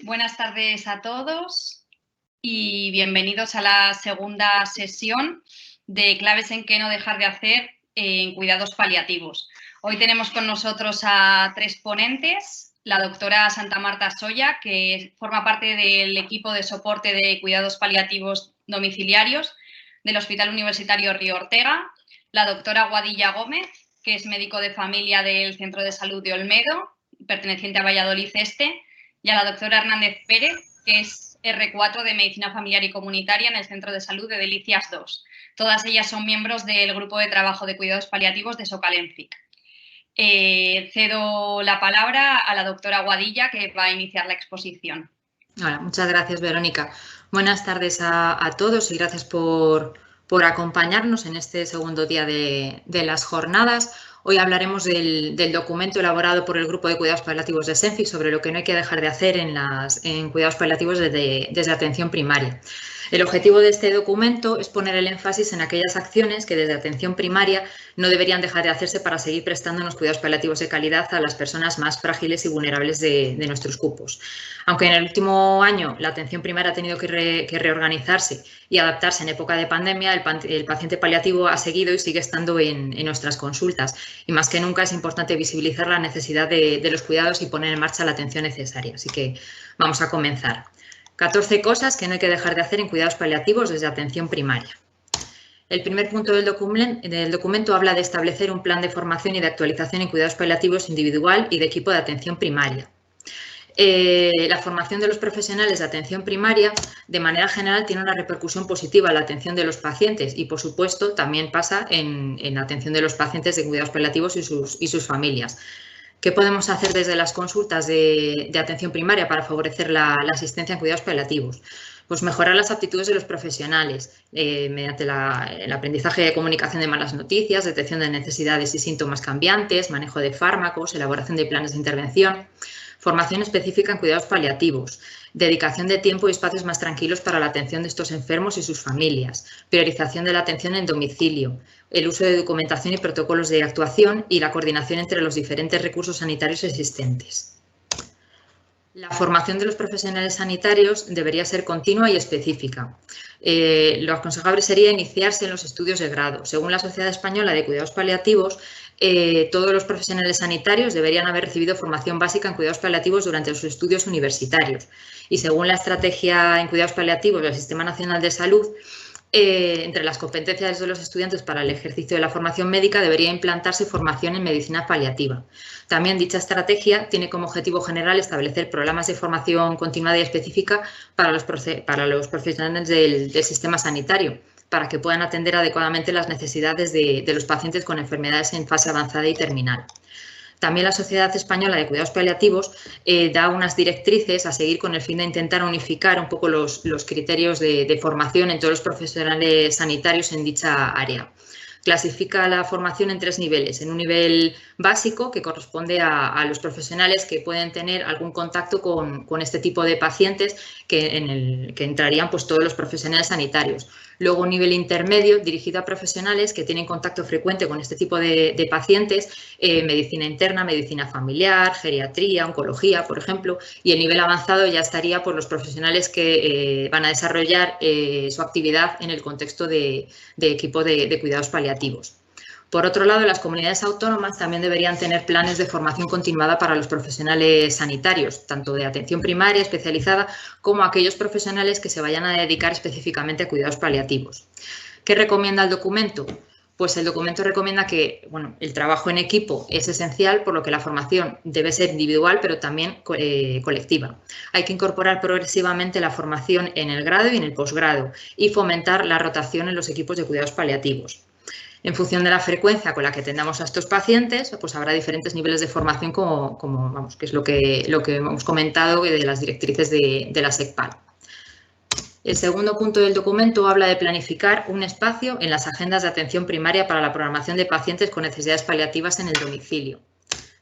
Buenas tardes a todos y bienvenidos a la segunda sesión de claves en qué no dejar de hacer en cuidados paliativos. Hoy tenemos con nosotros a tres ponentes, la doctora Santa Marta Soya, que forma parte del equipo de soporte de cuidados paliativos domiciliarios del Hospital Universitario Río Ortega, la doctora Guadilla Gómez, que es médico de familia del Centro de Salud de Olmedo, perteneciente a Valladolid Este, y a la doctora Hernández Pérez, que es R4 de Medicina Familiar y Comunitaria en el Centro de Salud de Delicias 2. Todas ellas son miembros del Grupo de Trabajo de Cuidados Paliativos de Socalenfic. Cedo la palabra a la doctora Guadilla, que va a iniciar la exposición. Hola, muchas gracias, Verónica. Buenas tardes a todos y gracias por acompañarnos en este segundo día de las jornadas. Hoy hablaremos del documento elaborado por el Grupo de Cuidados Paliativos de SENFIC sobre lo que no hay que dejar de hacer en cuidados paliativos desde atención primaria. El objetivo de este documento es poner el énfasis en aquellas acciones que desde atención primaria no deberían dejar de hacerse para seguir prestando unos cuidados paliativos de calidad a las personas más frágiles y vulnerables de nuestros cupos. Aunque en el último año la atención primaria ha tenido que reorganizarse y adaptarse en época de pandemia, el paciente paliativo ha seguido y sigue estando en nuestras consultas. Y más que nunca es importante visibilizar la necesidad de los cuidados y poner en marcha la atención necesaria. Así que vamos a comenzar. 14 cosas que no hay que dejar de hacer en cuidados paliativos desde atención primaria. El primer punto del documento habla de establecer un plan de formación y de actualización en cuidados paliativos individual y de equipo de atención primaria. La formación de los profesionales de atención primaria, de manera general, tiene una repercusión positiva en la atención de los pacientes y, por supuesto, también pasa en la atención de los pacientes de cuidados paliativos y sus familias. ¿Qué podemos hacer desde las consultas de atención primaria para favorecer la asistencia en cuidados paliativos? Pues mejorar las aptitudes de los profesionales mediante el aprendizaje de comunicación de malas noticias, detección de necesidades y síntomas cambiantes, manejo de fármacos, elaboración de planes de intervención, formación específica en cuidados paliativos, dedicación de tiempo y espacios más tranquilos para la atención de estos enfermos y sus familias, priorización de la atención en domicilio, el uso de documentación y protocolos de actuación y la coordinación entre los diferentes recursos sanitarios existentes. La formación de los profesionales sanitarios debería ser continua y específica. Lo aconsejable sería iniciarse en los estudios de grado. Según la Sociedad Española de Cuidados Paliativos, todos los profesionales sanitarios deberían haber recibido formación básica en cuidados paliativos durante sus estudios universitarios. Y según la estrategia en cuidados paliativos del Sistema Nacional de Salud, entre las competencias de los estudiantes para el ejercicio de la formación médica debería implantarse formación en medicina paliativa. También dicha estrategia tiene como objetivo general establecer programas de formación continuada y específica para los profesionales del sistema sanitario, para que puedan atender adecuadamente las necesidades de los pacientes con enfermedades en fase avanzada y terminal. También la Sociedad Española de Cuidados Paliativos da unas directrices a seguir con el fin de intentar unificar un poco los criterios de formación en todos los profesionales sanitarios en dicha área. Clasifica la formación en 3 niveles. En un nivel básico, que corresponde a los profesionales que pueden tener algún contacto con este tipo de pacientes, en el que entrarían pues, todos los profesionales sanitarios. Luego, un nivel intermedio dirigido a profesionales que tienen contacto frecuente con este tipo de pacientes, medicina interna, medicina familiar, geriatría, oncología, por ejemplo. Y el nivel avanzado ya estaría por los profesionales que van a desarrollar su actividad en el contexto de equipo de cuidados paliativos. Por otro lado, las comunidades autónomas también deberían tener planes de formación continuada para los profesionales sanitarios, tanto de atención primaria especializada como aquellos profesionales que se vayan a dedicar específicamente a cuidados paliativos. ¿Qué recomienda el documento? Pues el documento recomienda que el trabajo en equipo es esencial, por lo que la formación debe ser individual, pero también colectiva. Hay que incorporar progresivamente la formación en el grado y en el posgrado y fomentar la rotación en los equipos de cuidados paliativos. En función de la frecuencia con la que atendamos a estos pacientes, pues habrá diferentes niveles de formación, que es lo que hemos comentado de las directrices de la SECPAL. El segundo punto del documento habla de planificar un espacio en las agendas de atención primaria para la programación de pacientes con necesidades paliativas en el domicilio.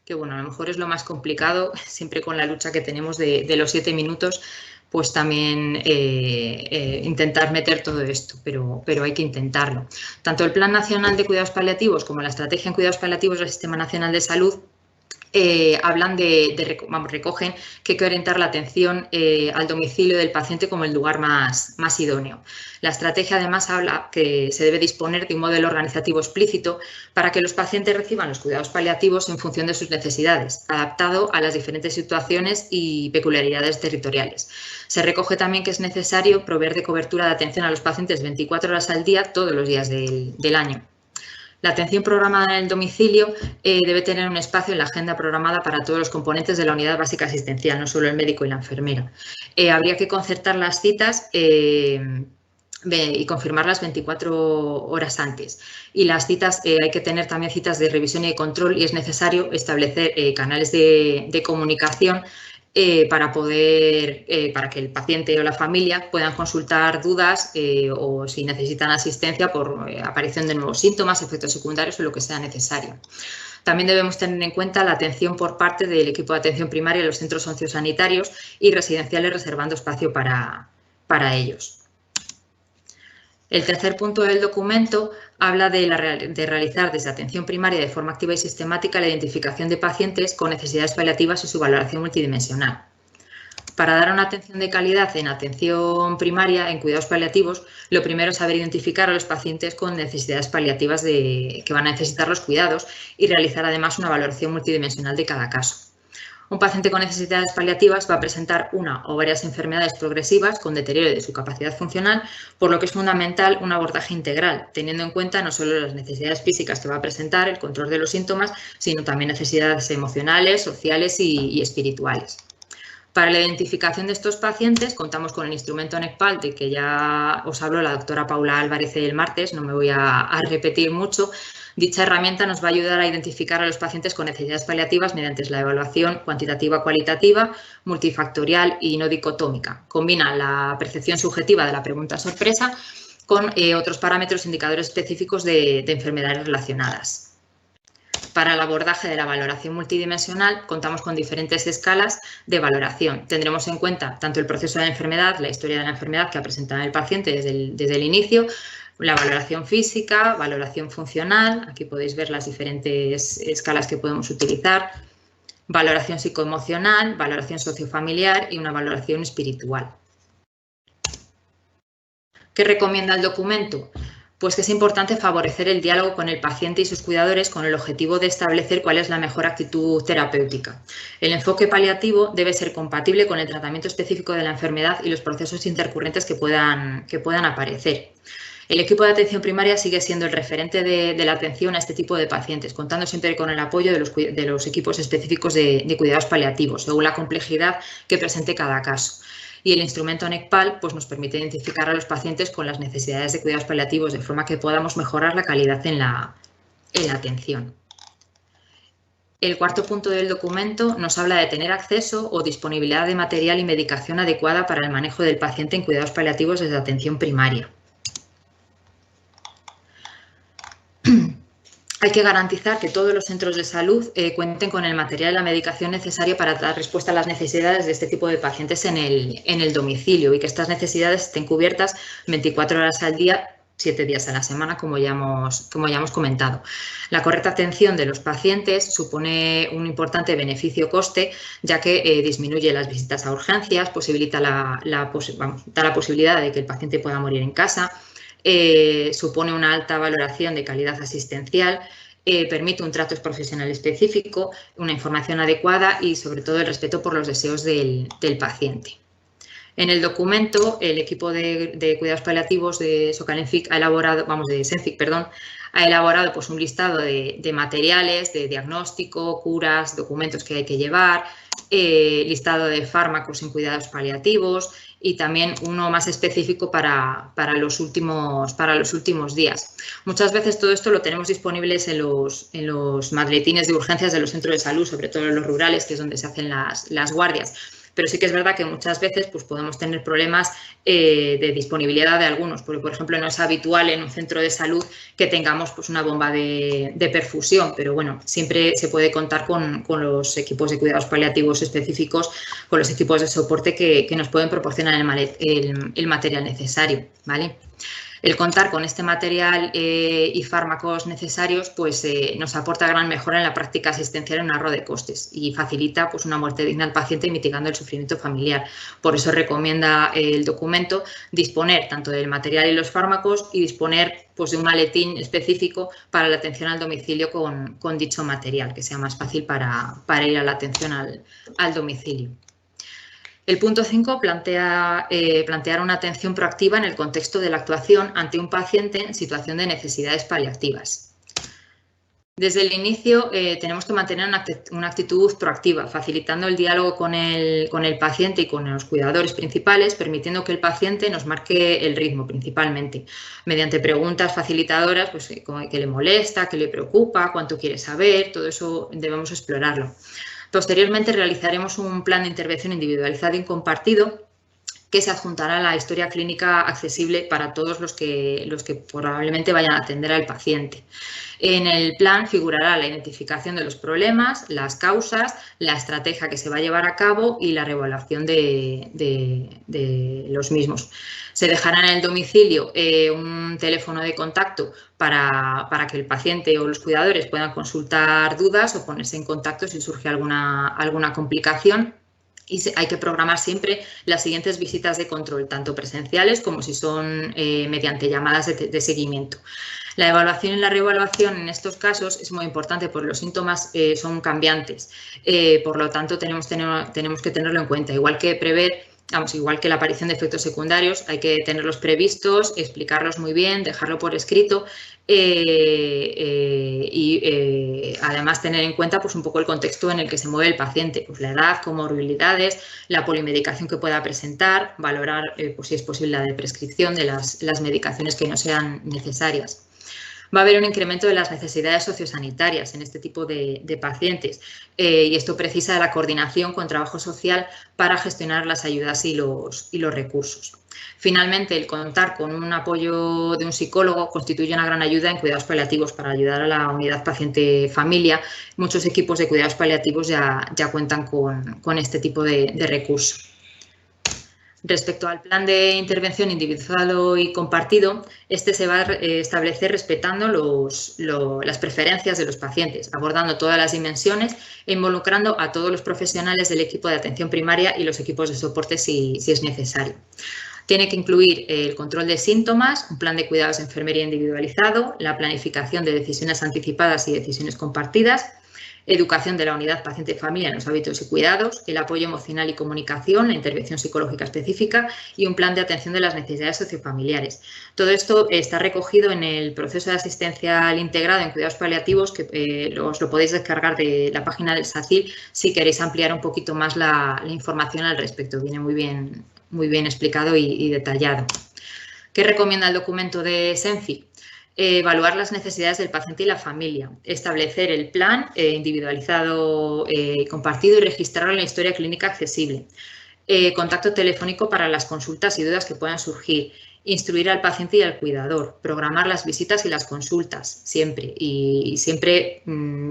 Que a lo mejor es lo más complicado, siempre con la lucha que tenemos de los 7 minutos, pues también intentar meter todo esto, pero hay que intentarlo. Tanto el Plan Nacional de Cuidados Paliativos como la Estrategia en Cuidados Paliativos del Sistema Nacional de Salud recogen que hay que orientar la atención al domicilio del paciente como el lugar más idóneo. La estrategia además habla que se debe disponer de un modelo organizativo explícito para que los pacientes reciban los cuidados paliativos en función de sus necesidades, adaptado a las diferentes situaciones y peculiaridades territoriales. Se recoge también que es necesario proveer de cobertura de atención a los pacientes 24 horas al día, todos los días del año. La atención programada en el domicilio debe tener un espacio en la agenda programada para todos los componentes de la unidad básica asistencial, no solo el médico y la enfermera. Habría que concertar las citas y confirmarlas 24 horas antes. Y las citas, hay que tener también citas de revisión y de control y es necesario establecer canales de comunicación para que el paciente o la familia puedan consultar dudas o si necesitan asistencia por aparición de nuevos síntomas, efectos secundarios o lo que sea necesario. También debemos tener en cuenta la atención por parte del equipo de atención primaria de los centros sociosanitarios y residenciales reservando espacio para ellos. El tercer punto del documento habla de realizar desde atención primaria de forma activa y sistemática la identificación de pacientes con necesidades paliativas y su valoración multidimensional. Para dar una atención de calidad en atención primaria, en cuidados paliativos, lo primero es saber identificar a los pacientes con necesidades paliativas que van a necesitar los cuidados y realizar además una valoración multidimensional de cada caso. Un paciente con necesidades paliativas va a presentar una o varias enfermedades progresivas con deterioro de su capacidad funcional, por lo que es fundamental un abordaje integral, teniendo en cuenta no solo las necesidades físicas que va a presentar, el control de los síntomas, sino también necesidades emocionales, sociales y espirituales. Para la identificación de estos pacientes contamos con el instrumento NECPAL, de que ya os habló la doctora Paula Álvarez el martes, no me voy a repetir mucho. Dicha herramienta nos va a ayudar a identificar a los pacientes con necesidades paliativas mediante la evaluación cuantitativa-cualitativa, multifactorial y no dicotómica. Combina la percepción subjetiva de la pregunta sorpresa con otros parámetros indicadores específicos de enfermedades relacionadas. Para el abordaje de la valoración multidimensional contamos con diferentes escalas de valoración. Tendremos en cuenta tanto el proceso de la enfermedad, la historia de la enfermedad que ha presentado el paciente desde el inicio, la valoración física, valoración funcional, aquí podéis ver las diferentes escalas que podemos utilizar, valoración psicoemocional, valoración sociofamiliar y una valoración espiritual. ¿Qué recomienda el documento? Pues que es importante favorecer el diálogo con el paciente y sus cuidadores con el objetivo de establecer cuál es la mejor actitud terapéutica. El enfoque paliativo debe ser compatible con el tratamiento específico de la enfermedad y los procesos intercurrentes que puedan aparecer. El equipo de atención primaria sigue siendo el referente de la atención a este tipo de pacientes, contando siempre con el apoyo de los equipos específicos de cuidados paliativos, según la complejidad que presente cada caso. Y el instrumento NECPAL pues, nos permite identificar a los pacientes con las necesidades de cuidados paliativos de forma que podamos mejorar la calidad en la atención. El cuarto punto del documento nos habla de tener acceso o disponibilidad de material y medicación adecuada para el manejo del paciente en cuidados paliativos desde atención primaria. Hay que garantizar que todos los centros de salud cuenten con el material y la medicación necesaria para dar respuesta a las necesidades de este tipo de pacientes en el domicilio y que estas necesidades estén cubiertas 24 horas al día, 7 días a la semana, como ya hemos comentado. La correcta atención de los pacientes supone un importante beneficio-coste, ya que disminuye las visitas a urgencias, posibilita da la posibilidad de que el paciente pueda morir en casa, supone una alta valoración de calidad asistencial, permite un trato profesional específico, una información adecuada y, sobre todo, el respeto por los deseos del paciente. En el documento, el equipo de cuidados paliativos de SENFIC ha elaborado pues, un listado de materiales, de diagnóstico, curas, documentos que hay que llevar, listado de fármacos en cuidados paliativos y también uno más específico para los últimos días. Muchas veces todo esto lo tenemos disponibles en los maletines de urgencias de los centros de salud, sobre todo en los rurales, que es donde se hacen las guardias. Pero sí que es verdad que muchas veces pues, podemos tener problemas de disponibilidad de algunos, porque, por ejemplo, no es habitual en un centro de salud que tengamos pues, una bomba de perfusión, pero bueno, siempre se puede contar con los equipos de cuidados paliativos específicos, con los equipos de soporte que nos pueden proporcionar el material necesario, ¿vale? El contar con este material y fármacos necesarios pues, nos aporta gran mejora en la práctica asistencial en ahorro de costes y facilita pues, una muerte digna al paciente mitigando el sufrimiento familiar. Por eso recomienda el documento disponer tanto del material y los fármacos y disponer pues, de un maletín específico para la atención al domicilio con dicho material, que sea más fácil para ir a la atención al domicilio. El punto 5 plantear una atención proactiva en el contexto de la actuación ante un paciente en situación de necesidades paliativas. Desde el inicio tenemos que mantener una actitud proactiva, facilitando el diálogo con el paciente y con los cuidadores principales, permitiendo que el paciente nos marque el ritmo principalmente, mediante preguntas facilitadoras, pues, qué le molesta, qué le preocupa, cuánto quiere saber, todo eso debemos explorarlo. Posteriormente realizaremos un plan de intervención individualizado y compartido que se adjuntará a la historia clínica accesible para todos los que probablemente vayan a atender al paciente. En el plan figurará la identificación de los problemas, las causas, la estrategia que se va a llevar a cabo y la reevaluación de los mismos. Se dejará en el domicilio un teléfono de contacto para que el paciente o los cuidadores puedan consultar dudas o ponerse en contacto si surge alguna complicación. Y hay que programar siempre las siguientes visitas de control, tanto presenciales como si son mediante llamadas de seguimiento. La evaluación y la reevaluación en estos casos es muy importante porque los síntomas son cambiantes, por lo tanto tenemos que tenerlo en cuenta, igual que igual que la aparición de efectos secundarios, hay que tenerlos previstos, explicarlos muy bien, dejarlo por escrito y además tener en cuenta pues, un poco el contexto en el que se mueve el paciente, pues, la edad, comorbilidades, la polimedicación que pueda presentar, valorar pues, si es posible la prescripción de las medicaciones que no sean necesarias. Va a haber un incremento de las necesidades sociosanitarias en este tipo de pacientes y esto precisa de la coordinación con trabajo social para gestionar las ayudas y los recursos. Finalmente, el contar con un apoyo de un psicólogo constituye una gran ayuda en cuidados paliativos para ayudar a la unidad paciente-familia. Muchos equipos de cuidados paliativos ya cuentan con este tipo de recursos. Respecto al plan de intervención individualizado y compartido, este se va a establecer respetando las preferencias de los pacientes, abordando todas las dimensiones e involucrando a todos los profesionales del equipo de atención primaria y los equipos de soporte si es necesario. Tiene que incluir el control de síntomas, un plan de cuidados de enfermería individualizado, la planificación de decisiones anticipadas y decisiones compartidas, educación de la unidad paciente-familia en los hábitos y cuidados, el apoyo emocional y comunicación, la intervención psicológica específica y un plan de atención de las necesidades sociofamiliares. Todo esto está recogido en el proceso de asistencial integrado en cuidados paliativos que os lo podéis descargar de la página del SACIL si queréis ampliar un poquito más la información al respecto. Viene muy bien explicado y detallado. ¿Qué recomienda el documento de SENFI? Evaluar las necesidades del paciente y la familia, establecer el plan individualizado y compartido y registrarlo en la historia clínica accesible, contacto telefónico para las consultas y dudas que puedan surgir, instruir al paciente y al cuidador, programar las visitas y las consultas siempre y siempre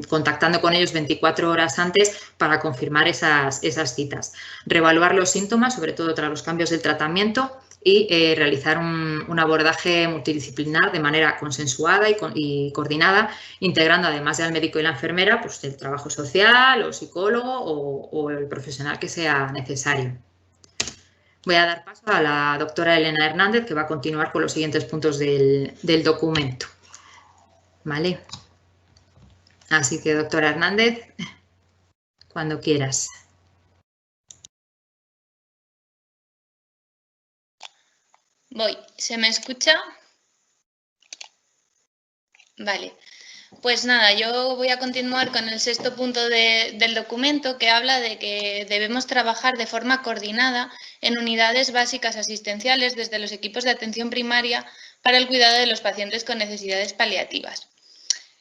contactando con ellos 24 horas antes para confirmar esas citas, reevaluar los síntomas, sobre todo tras los cambios del tratamiento, y realizar un abordaje multidisciplinar de manera consensuada y coordinada, integrando además del médico y la enfermera, pues el trabajo social o psicólogo o el profesional que sea necesario. Voy a dar paso a la doctora Elena Hernández, que va a continuar con los siguientes puntos del documento. ¿Vale? Así que, doctora Hernández, cuando quieras. Voy. ¿Se me escucha? Vale. Pues nada, yo voy a continuar con el sexto punto del documento que habla de que debemos trabajar de forma coordinada en unidades básicas asistenciales desde los equipos de atención primaria para el cuidado de los pacientes con necesidades paliativas.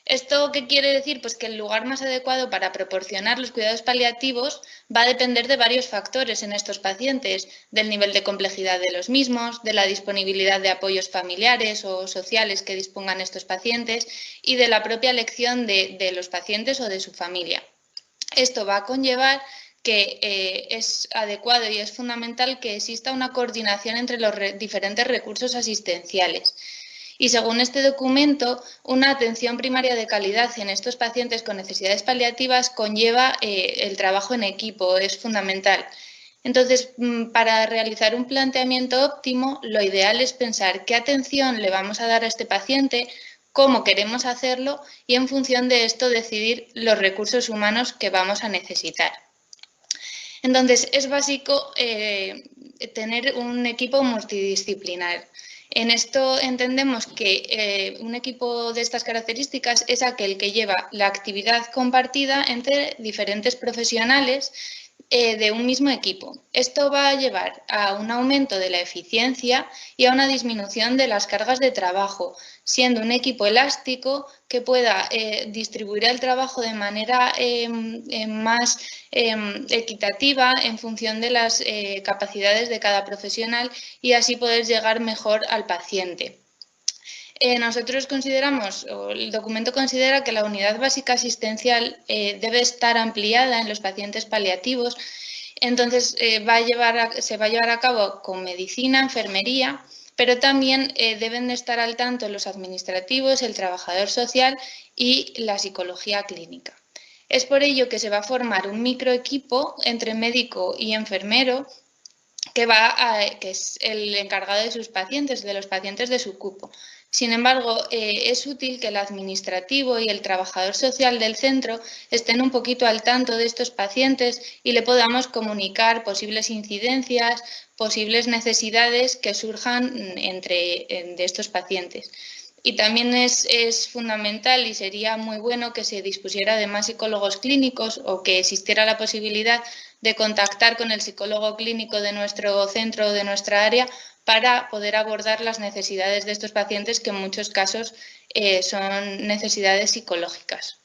¿Esto qué quiere decir? Pues que el lugar más adecuado para proporcionar los cuidados paliativos va a depender de varios factores en estos pacientes, del nivel de complejidad de los mismos, de la disponibilidad de apoyos familiares o sociales que dispongan estos pacientes y de la propia elección de los pacientes o de su familia. Esto va a conllevar que es adecuado y es fundamental que exista una coordinación entre los diferentes recursos asistenciales. Y según este documento, una atención primaria de calidad en estos pacientes con necesidades paliativas conlleva el trabajo en equipo, es fundamental. Entonces, para realizar un planteamiento óptimo, lo ideal es pensar qué atención le vamos a dar a este paciente, cómo queremos hacerlo y en función de esto decidir los recursos humanos que vamos a necesitar. Entonces, es básico tener un equipo multidisciplinar. En esto entendemos que un equipo de estas características es aquel que lleva la actividad compartida entre diferentes profesionales de un mismo equipo. Esto va a llevar a un aumento de la eficiencia y a una disminución de las cargas de trabajo, siendo un equipo elástico que pueda distribuir el trabajo de manera más equitativa en función de las capacidades de cada profesional y así poder llegar mejor al paciente. Nosotros consideramos, o el documento considera que la unidad básica asistencial debe estar ampliada en los pacientes paliativos, entonces se va a llevar a cabo con medicina, enfermería, pero también deben de estar al tanto los administrativos, el trabajador social y la psicología clínica. Es por ello que se va a formar un microequipo entre médico y enfermero que es el encargado de sus pacientes, de los pacientes de su cupo. Sin embargo, es útil que el administrativo y el trabajador social del centro estén un poquito al tanto de estos pacientes y le podamos comunicar posibles incidencias, posibles necesidades que surjan de estos pacientes. Y también es fundamental y sería muy bueno que se dispusiera de más psicólogos clínicos o que existiera la posibilidad de contactar con el psicólogo clínico de nuestro centro o de nuestra área para poder abordar las necesidades de estos pacientes que en muchos casos son necesidades psicológicas.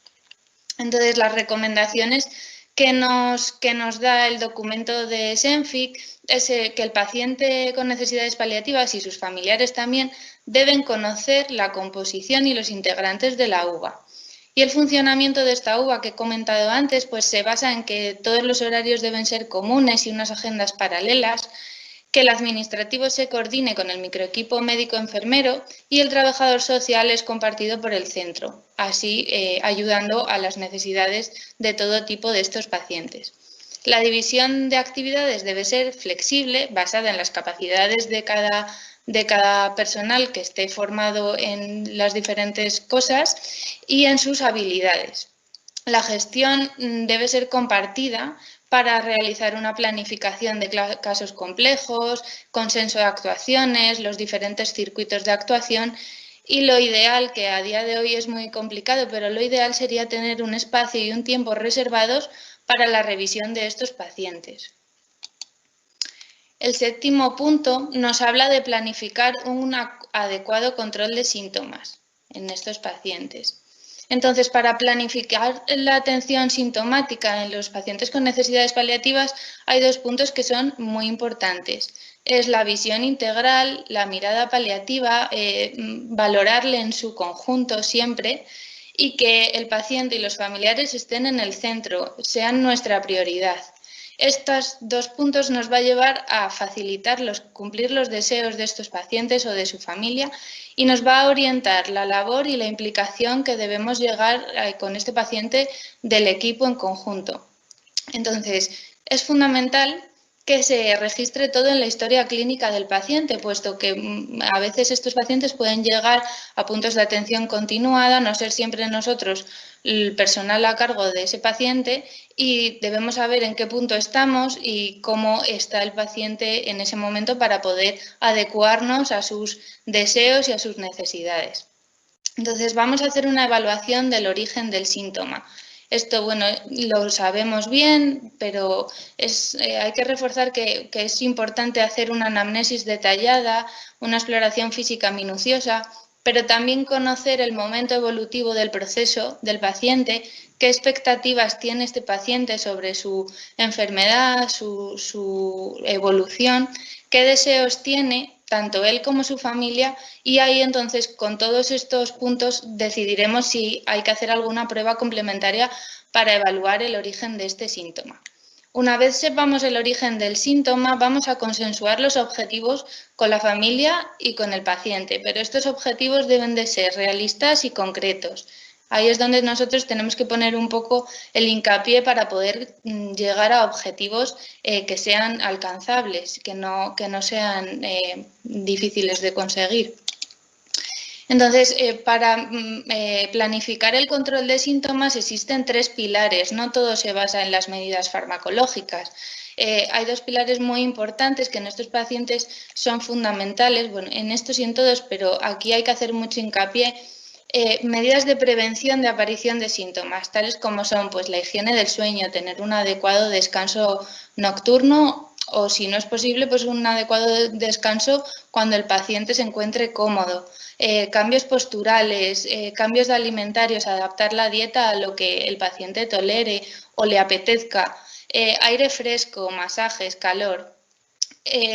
Entonces, las recomendaciones que nos da el documento de SENFIC es que el paciente con necesidades paliativas y sus familiares también deben conocer la composición y los integrantes de la UVA. Y el funcionamiento de esta UVA que he comentado antes, pues se basa en que todos los horarios deben ser comunes y unas agendas paralelas, que el administrativo se coordine con el microequipo médico-enfermero y el trabajador social es compartido por el centro, así ayudando a las necesidades de todo tipo de estos pacientes. La división de actividades debe ser flexible, basada en las capacidades de cada personal que esté formado en las diferentes cosas y en sus habilidades. La gestión debe ser compartida para realizar una planificación de casos complejos, consenso de actuaciones, los diferentes circuitos de actuación y lo ideal, que a día de hoy es muy complicado, pero lo ideal sería tener un espacio y un tiempo reservados para la revisión de estos pacientes. El séptimo punto nos habla de planificar un adecuado control de síntomas en estos pacientes. Entonces, para planificar la atención sintomática en los pacientes con necesidades paliativas hay dos puntos que son muy importantes. Es la visión integral, la mirada paliativa, valorarle en su conjunto siempre y que el paciente y los familiares estén en el centro, sean nuestra prioridad. Estos dos puntos nos va a llevar a facilitar cumplir los deseos de estos pacientes o de su familia y nos va a orientar la labor y la implicación que debemos llegar con este paciente del equipo en conjunto. Entonces, es fundamental que se registre todo en la historia clínica del paciente, puesto que a veces estos pacientes pueden llegar a puntos de atención continuada, no ser siempre nosotros el personal a cargo de ese paciente y debemos saber en qué punto estamos y cómo está el paciente en ese momento para poder adecuarnos a sus deseos y a sus necesidades. Entonces, vamos a hacer una evaluación del origen del síntoma. Esto, bueno, lo sabemos bien, pero hay que reforzar que es importante hacer una anamnesis detallada, una exploración física minuciosa, pero también conocer el momento evolutivo del proceso del paciente, qué expectativas tiene este paciente sobre su enfermedad, su evolución, qué deseos tiene tanto él como su familia y ahí entonces con todos estos puntos decidiremos si hay que hacer alguna prueba complementaria para evaluar el origen de este síntoma. Una vez sepamos el origen del síntoma, vamos a consensuar los objetivos con la familia y con el paciente, pero estos objetivos deben de ser realistas y concretos. Ahí es donde nosotros tenemos que poner un poco el hincapié para poder llegar a objetivos que sean alcanzables, que no sean difíciles de conseguir. Entonces, para planificar el control de síntomas existen 3 pilares, no todo se basa en las medidas farmacológicas. Hay 2 pilares muy importantes que en estos pacientes son fundamentales, bueno, en estos y en todos, pero aquí hay que hacer mucho hincapié. Medidas de prevención de aparición de síntomas, tales como son pues, la higiene del sueño, tener un adecuado descanso nocturno o, si no es posible, pues un adecuado descanso cuando el paciente se encuentre cómodo. Cambios posturales, cambios alimentarios, adaptar la dieta a lo que el paciente tolere o le apetezca, aire fresco, masajes, calor.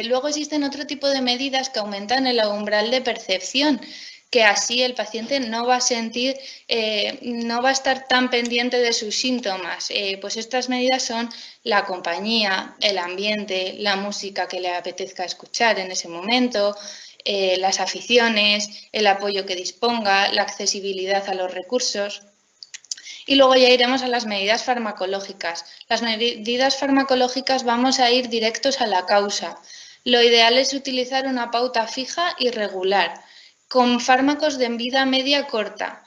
Luego existen otro tipo de medidas que aumentan el umbral de percepción, que así el paciente no va a sentir, no va a estar tan pendiente de sus síntomas. Pues estas medidas son la compañía, el ambiente, la música que le apetezca escuchar en ese momento, las aficiones, el apoyo que disponga, la accesibilidad a los recursos. Y luego ya iremos a las medidas farmacológicas. Las medidas farmacológicas vamos a ir directos a la causa. Lo ideal es utilizar una pauta fija y regular, con fármacos de vida media corta.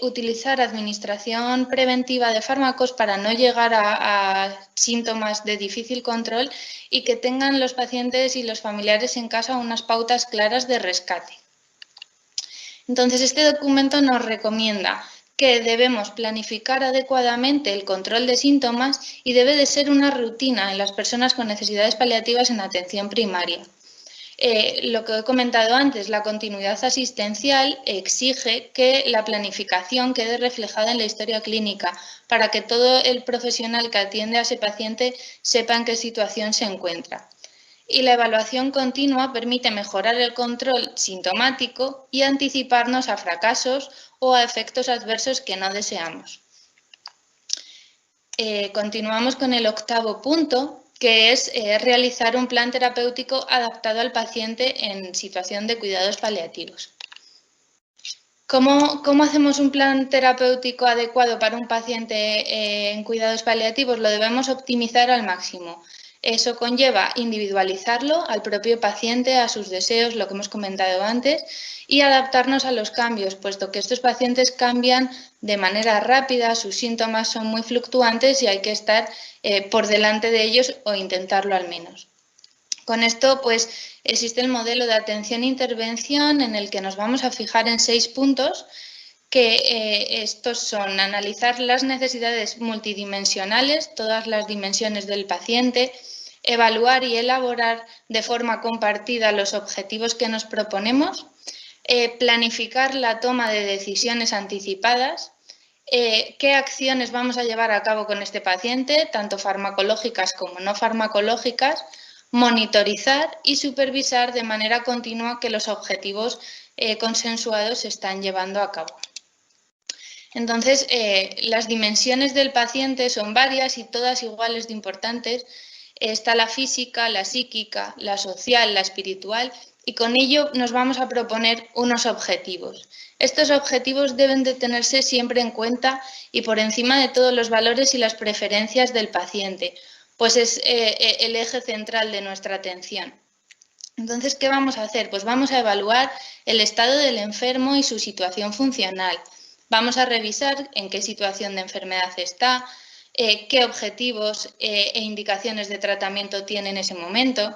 Utilizar administración preventiva de fármacos para no llegar a síntomas de difícil control y que tengan los pacientes y los familiares en casa unas pautas claras de rescate. Entonces, este documento nos recomienda que debemos planificar adecuadamente el control de síntomas y debe de ser una rutina en las personas con necesidades paliativas en atención primaria. Lo que he comentado antes, la continuidad asistencial exige que la planificación quede reflejada en la historia clínica para que todo el profesional que atiende a ese paciente sepa en qué situación se encuentra. Y la evaluación continua permite mejorar el control sintomático y anticiparnos a fracasos o a efectos adversos que no deseamos. Continuamos con el 8º punto, que es realizar un plan terapéutico adaptado al paciente en situación de cuidados paliativos. ¿Cómo hacemos un plan terapéutico adecuado para un paciente en cuidados paliativos? Lo debemos optimizar al máximo. Eso conlleva individualizarlo al propio paciente, a sus deseos, lo que hemos comentado antes, y adaptarnos a los cambios, puesto que estos pacientes cambian de manera rápida, sus síntomas son muy fluctuantes y hay que estar por delante de ellos o intentarlo al menos. Con esto, pues, existe el modelo de atención-intervención en el que nos vamos a fijar en 6 puntos, que estos son analizar las necesidades multidimensionales, todas las dimensiones del paciente, evaluar y elaborar de forma compartida los objetivos que nos proponemos, planificar la toma de decisiones anticipadas, qué acciones vamos a llevar a cabo con este paciente, tanto farmacológicas como no farmacológicas, monitorizar y supervisar de manera continua que los objetivos consensuados se están llevando a cabo. Entonces, las dimensiones del paciente son varias y todas iguales de importantes. Está la física, la psíquica, la social, la espiritual, y con ello nos vamos a proponer unos objetivos. Estos objetivos deben de tenerse siempre en cuenta y por encima de todos los valores y las preferencias del paciente, pues es el eje central de nuestra atención. Entonces, ¿qué vamos a hacer? Pues vamos a evaluar el estado del enfermo y su situación funcional. Vamos a revisar en qué situación de enfermedad está, qué objetivos e indicaciones de tratamiento tiene en ese momento,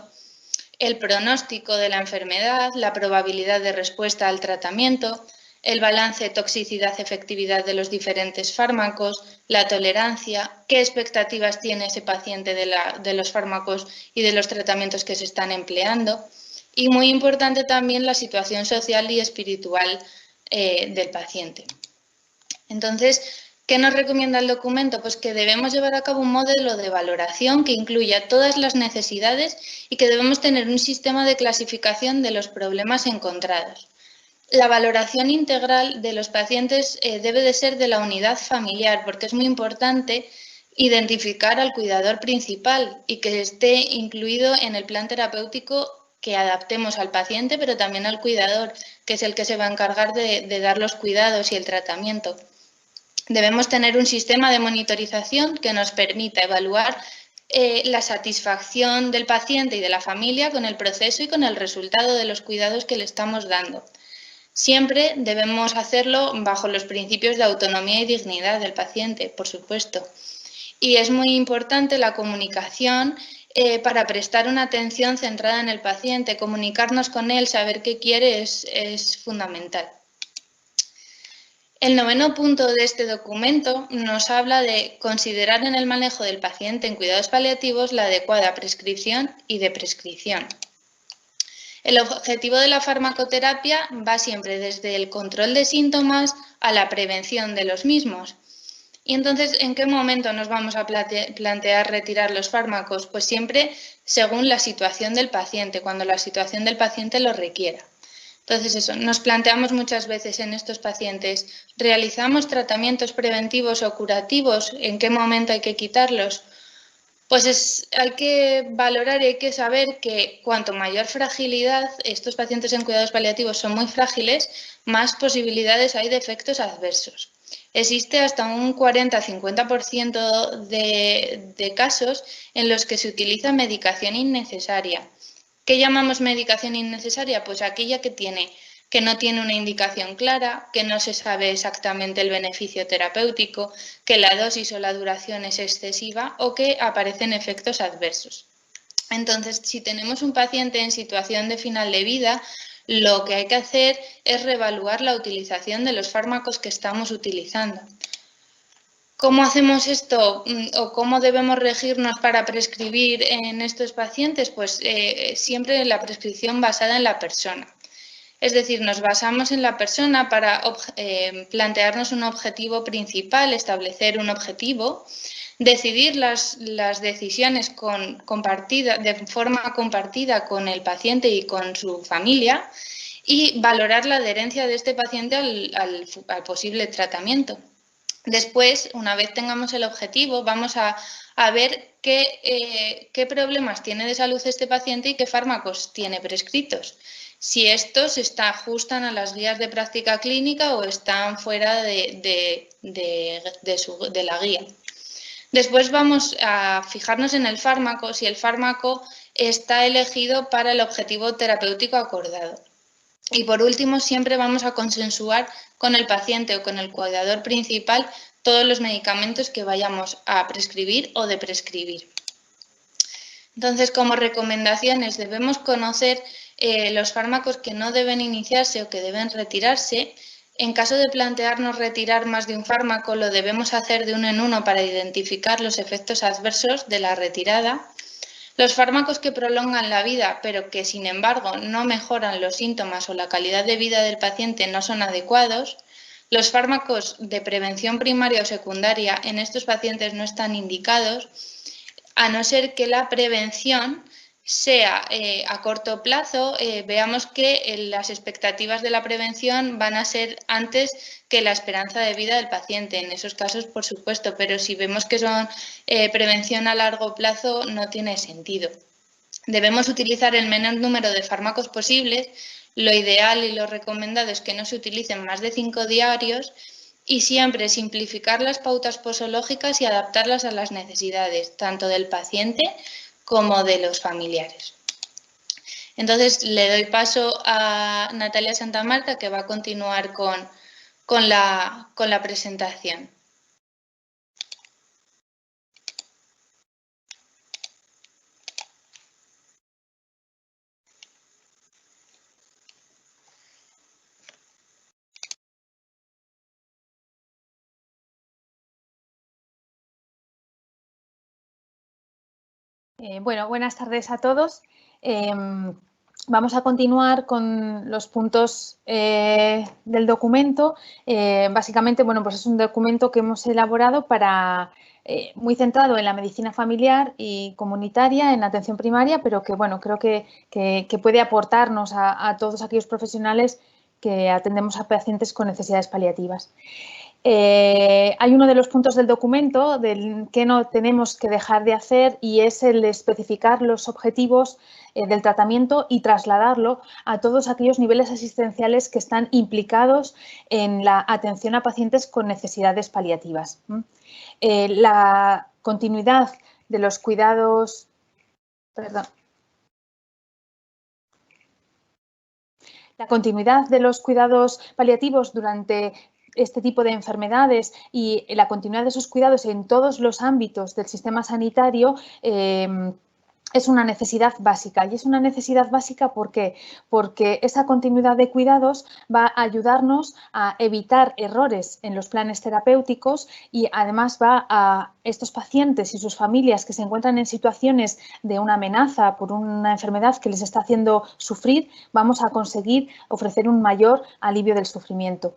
el pronóstico de la enfermedad, la probabilidad de respuesta al tratamiento, el balance toxicidad-efectividad de los diferentes fármacos, la tolerancia, qué expectativas tiene ese paciente de los fármacos y de los tratamientos que se están empleando. Y muy importante también la situación social y espiritual del paciente. Entonces, ¿qué nos recomienda el documento? Pues que debemos llevar a cabo un modelo de valoración que incluya todas las necesidades y que debemos tener un sistema de clasificación de los problemas encontrados. La valoración integral de los pacientes debe de ser de la unidad familiar, porque es muy importante Identificar al cuidador principal y que esté incluido en el plan terapéutico que adaptemos al paciente, pero también al cuidador, que es el que se va a encargar de dar los cuidados y el tratamiento. Debemos tener un sistema de monitorización que nos permita evaluar la satisfacción del paciente y de la familia con el proceso y con el resultado de los cuidados que le estamos dando. Siempre debemos hacerlo bajo los principios de autonomía y dignidad del paciente, por supuesto. Y es muy importante la comunicación para prestar una atención centrada en el paciente. Comunicarnos con él, saber qué quiere es fundamental. El 9º punto de este documento nos habla de considerar en el manejo del paciente en cuidados paliativos la adecuada prescripción y de prescripción. El objetivo de la farmacoterapia va siempre desde el control de síntomas a la prevención de los mismos. Y entonces, ¿en qué momento nos vamos a plantear retirar los fármacos? Pues siempre según la situación del paciente, cuando la situación del paciente lo requiera. Entonces, eso, nos planteamos muchas veces en estos pacientes, ¿realizamos tratamientos preventivos o curativos? ¿En qué momento hay que quitarlos? Pues hay que valorar y hay que saber que cuanto mayor fragilidad, estos pacientes en cuidados paliativos son muy frágiles, más posibilidades hay de efectos adversos. Existe hasta un 40-50% de casos en los que se utiliza medicación innecesaria. ¿Qué llamamos medicación innecesaria? Pues aquella que no tiene una indicación clara, que no se sabe exactamente el beneficio terapéutico, que la dosis o la duración es excesiva o que aparecen efectos adversos. Entonces, si tenemos un paciente en situación de final de vida, lo que hay que hacer es reevaluar la utilización de los fármacos que estamos utilizando. ¿Cómo hacemos esto o cómo debemos regirnos para prescribir en estos pacientes? Pues siempre la prescripción basada en la persona. Es decir, nos basamos en la persona para plantearnos un objetivo principal, establecer un objetivo, decidir las decisiones de forma compartida con el paciente y con su familia y valorar la adherencia de este paciente al posible tratamiento. Después, una vez tengamos el objetivo, vamos a ver qué problemas tiene de salud este paciente y qué fármacos tiene prescritos. Si estos ajustan a las guías de práctica clínica o están fuera de la guía. Después vamos a fijarnos en el fármaco, si el fármaco está elegido para el objetivo terapéutico acordado. Y por último, siempre vamos a consensuar con el paciente o con el cuidador principal todos los medicamentos que vayamos a prescribir o de prescribir. Entonces, como recomendaciones, debemos conocer los fármacos que no deben iniciarse o que deben retirarse. En caso de plantearnos retirar más de un fármaco, lo debemos hacer de uno en uno para identificar los efectos adversos de la retirada. Los fármacos que prolongan la vida, pero que sin embargo no mejoran los síntomas o la calidad de vida del paciente, no son adecuados. Los fármacos de prevención primaria o secundaria en estos pacientes no están indicados, a no ser que la prevención sea a corto plazo, veamos que las expectativas de la prevención van a ser antes que la esperanza de vida del paciente. En esos casos, por supuesto, pero si vemos que son prevención a largo plazo, no tiene sentido. Debemos utilizar el menor número de fármacos posibles. Lo ideal y lo recomendado es que no se utilicen más de 5 diarios y siempre simplificar las pautas posológicas y adaptarlas a las necesidades, tanto del paciente como de los familiares. Entonces, le doy paso a Natalia Santamarta, que va a continuar con la presentación. Bueno, buenas tardes a todos. Vamos a continuar con los puntos del documento. Básicamente, bueno, pues es un documento que hemos elaborado muy centrado en la medicina familiar y comunitaria, en la atención primaria, pero que, bueno, creo que puede aportarnos a todos aquellos profesionales que atendemos a pacientes con necesidades paliativas. Hay uno de los puntos del documento del que no tenemos que dejar de hacer y es el de especificar los objetivos del tratamiento y trasladarlo a todos aquellos niveles asistenciales que están implicados en la atención a pacientes con necesidades paliativas. La continuidad de los cuidados, La continuidad de los cuidados paliativos durante este tipo de enfermedades y la continuidad de esos cuidados en todos los ámbitos del sistema sanitario es una necesidad básica. Y es una necesidad básica ¿por qué? Porque esa continuidad de cuidados va a ayudarnos a evitar errores en los planes terapéuticos y además va a estos pacientes y sus familias que se encuentran en situaciones de una amenaza por una enfermedad que les está haciendo sufrir, vamos a conseguir ofrecer un mayor alivio del sufrimiento.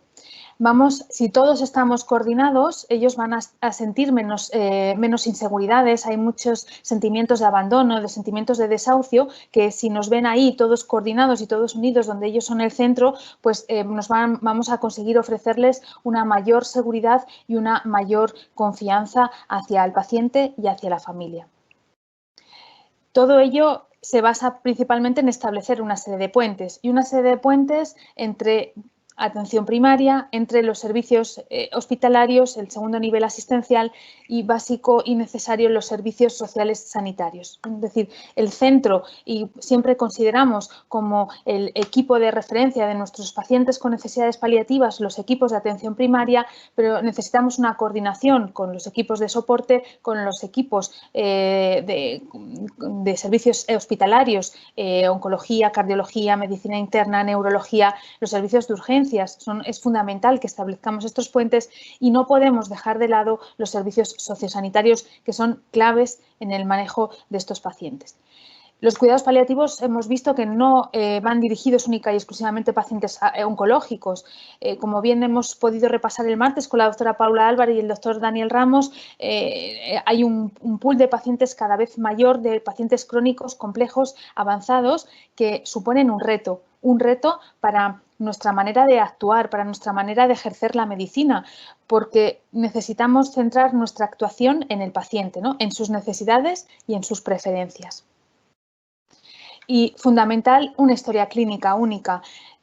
Si todos estamos coordinados, ellos van a sentir menos inseguridades, hay muchos sentimientos de abandono, de sentimientos de desahucio, que si nos ven ahí todos coordinados y todos unidos, donde ellos son el centro, pues vamos a conseguir ofrecerles una mayor seguridad y una mayor confianza hacia el paciente y hacia la familia. Todo ello se basa principalmente en establecer una serie de puentes entre atención primaria, entre los servicios hospitalarios, el segundo nivel asistencial y básico y necesario los servicios sociales sanitarios. Es decir, el centro, y siempre consideramos como el equipo de referencia de nuestros pacientes con necesidades paliativas, los equipos de atención primaria, pero necesitamos una coordinación con los equipos de soporte, con los equipos de servicios hospitalarios, oncología, cardiología, medicina interna, neurología, los servicios de urgencia. Es fundamental que establezcamos estos puentes y no podemos dejar de lado los servicios sociosanitarios que son claves en el manejo de estos pacientes. Los cuidados paliativos hemos visto que no van dirigidos única y exclusivamente a pacientes oncológicos. Como bien hemos podido repasar el martes con la doctora Paula Álvarez y el doctor Daniel Ramos, hay un pool de pacientes cada vez mayor, de pacientes crónicos, complejos, avanzados, que suponen un reto para nuestra manera de actuar, para nuestra manera de ejercer la medicina, porque necesitamos centrar nuestra actuación en el paciente, ¿no? En sus necesidades y en sus preferencias. Y fundamental, una historia clínica única.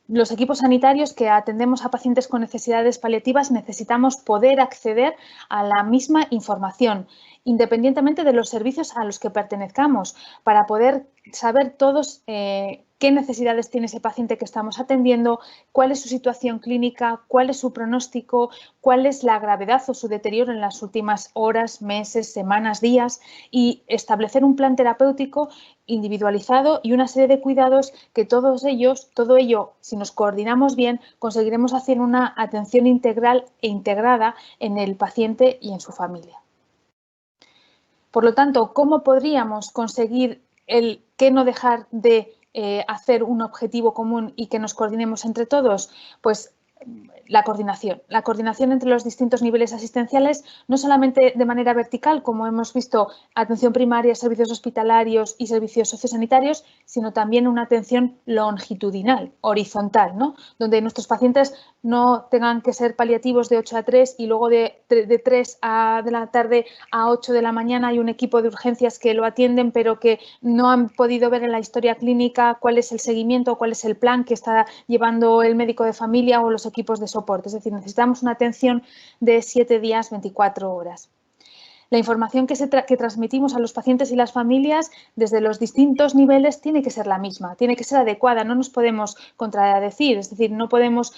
Los equipos sanitarios que atendemos a pacientes con necesidades paliativas necesitamos poder acceder a la misma información, independientemente de los servicios a los que pertenezcamos, para poder saber todos qué necesidades tiene ese paciente que estamos atendiendo, cuál es su situación clínica, cuál es su pronóstico, cuál es la gravedad o su deterioro en las últimas horas, meses, semanas, días, y establecer un plan terapéutico individualizado y una serie de cuidados que todo ello, si nos coordinamos bien, conseguiremos hacer una atención integral e integrada en el paciente y en su familia. Por lo tanto, ¿cómo podríamos conseguir el que no dejar de hacer un objetivo común y que nos coordinemos entre todos? Pues la coordinación entre los distintos niveles asistenciales, no solamente de manera vertical, como hemos visto, atención primaria, servicios hospitalarios y servicios sociosanitarios, sino también una atención longitudinal, horizontal, ¿no? Donde nuestros pacientes no tengan que ser paliativos de 8 a 3 y luego de 3 de la tarde a 8 de la mañana hay un equipo de urgencias que lo atienden, pero que no han podido ver en la historia clínica cuál es el seguimiento, cuál es el plan que está llevando el médico de familia o los equipos de soporte. Es decir, necesitamos una atención de 7 días, 24 horas. La información que transmitimos a los pacientes y las familias desde los distintos niveles tiene que ser la misma, tiene que ser adecuada, no nos podemos contradecir, es decir, no podemos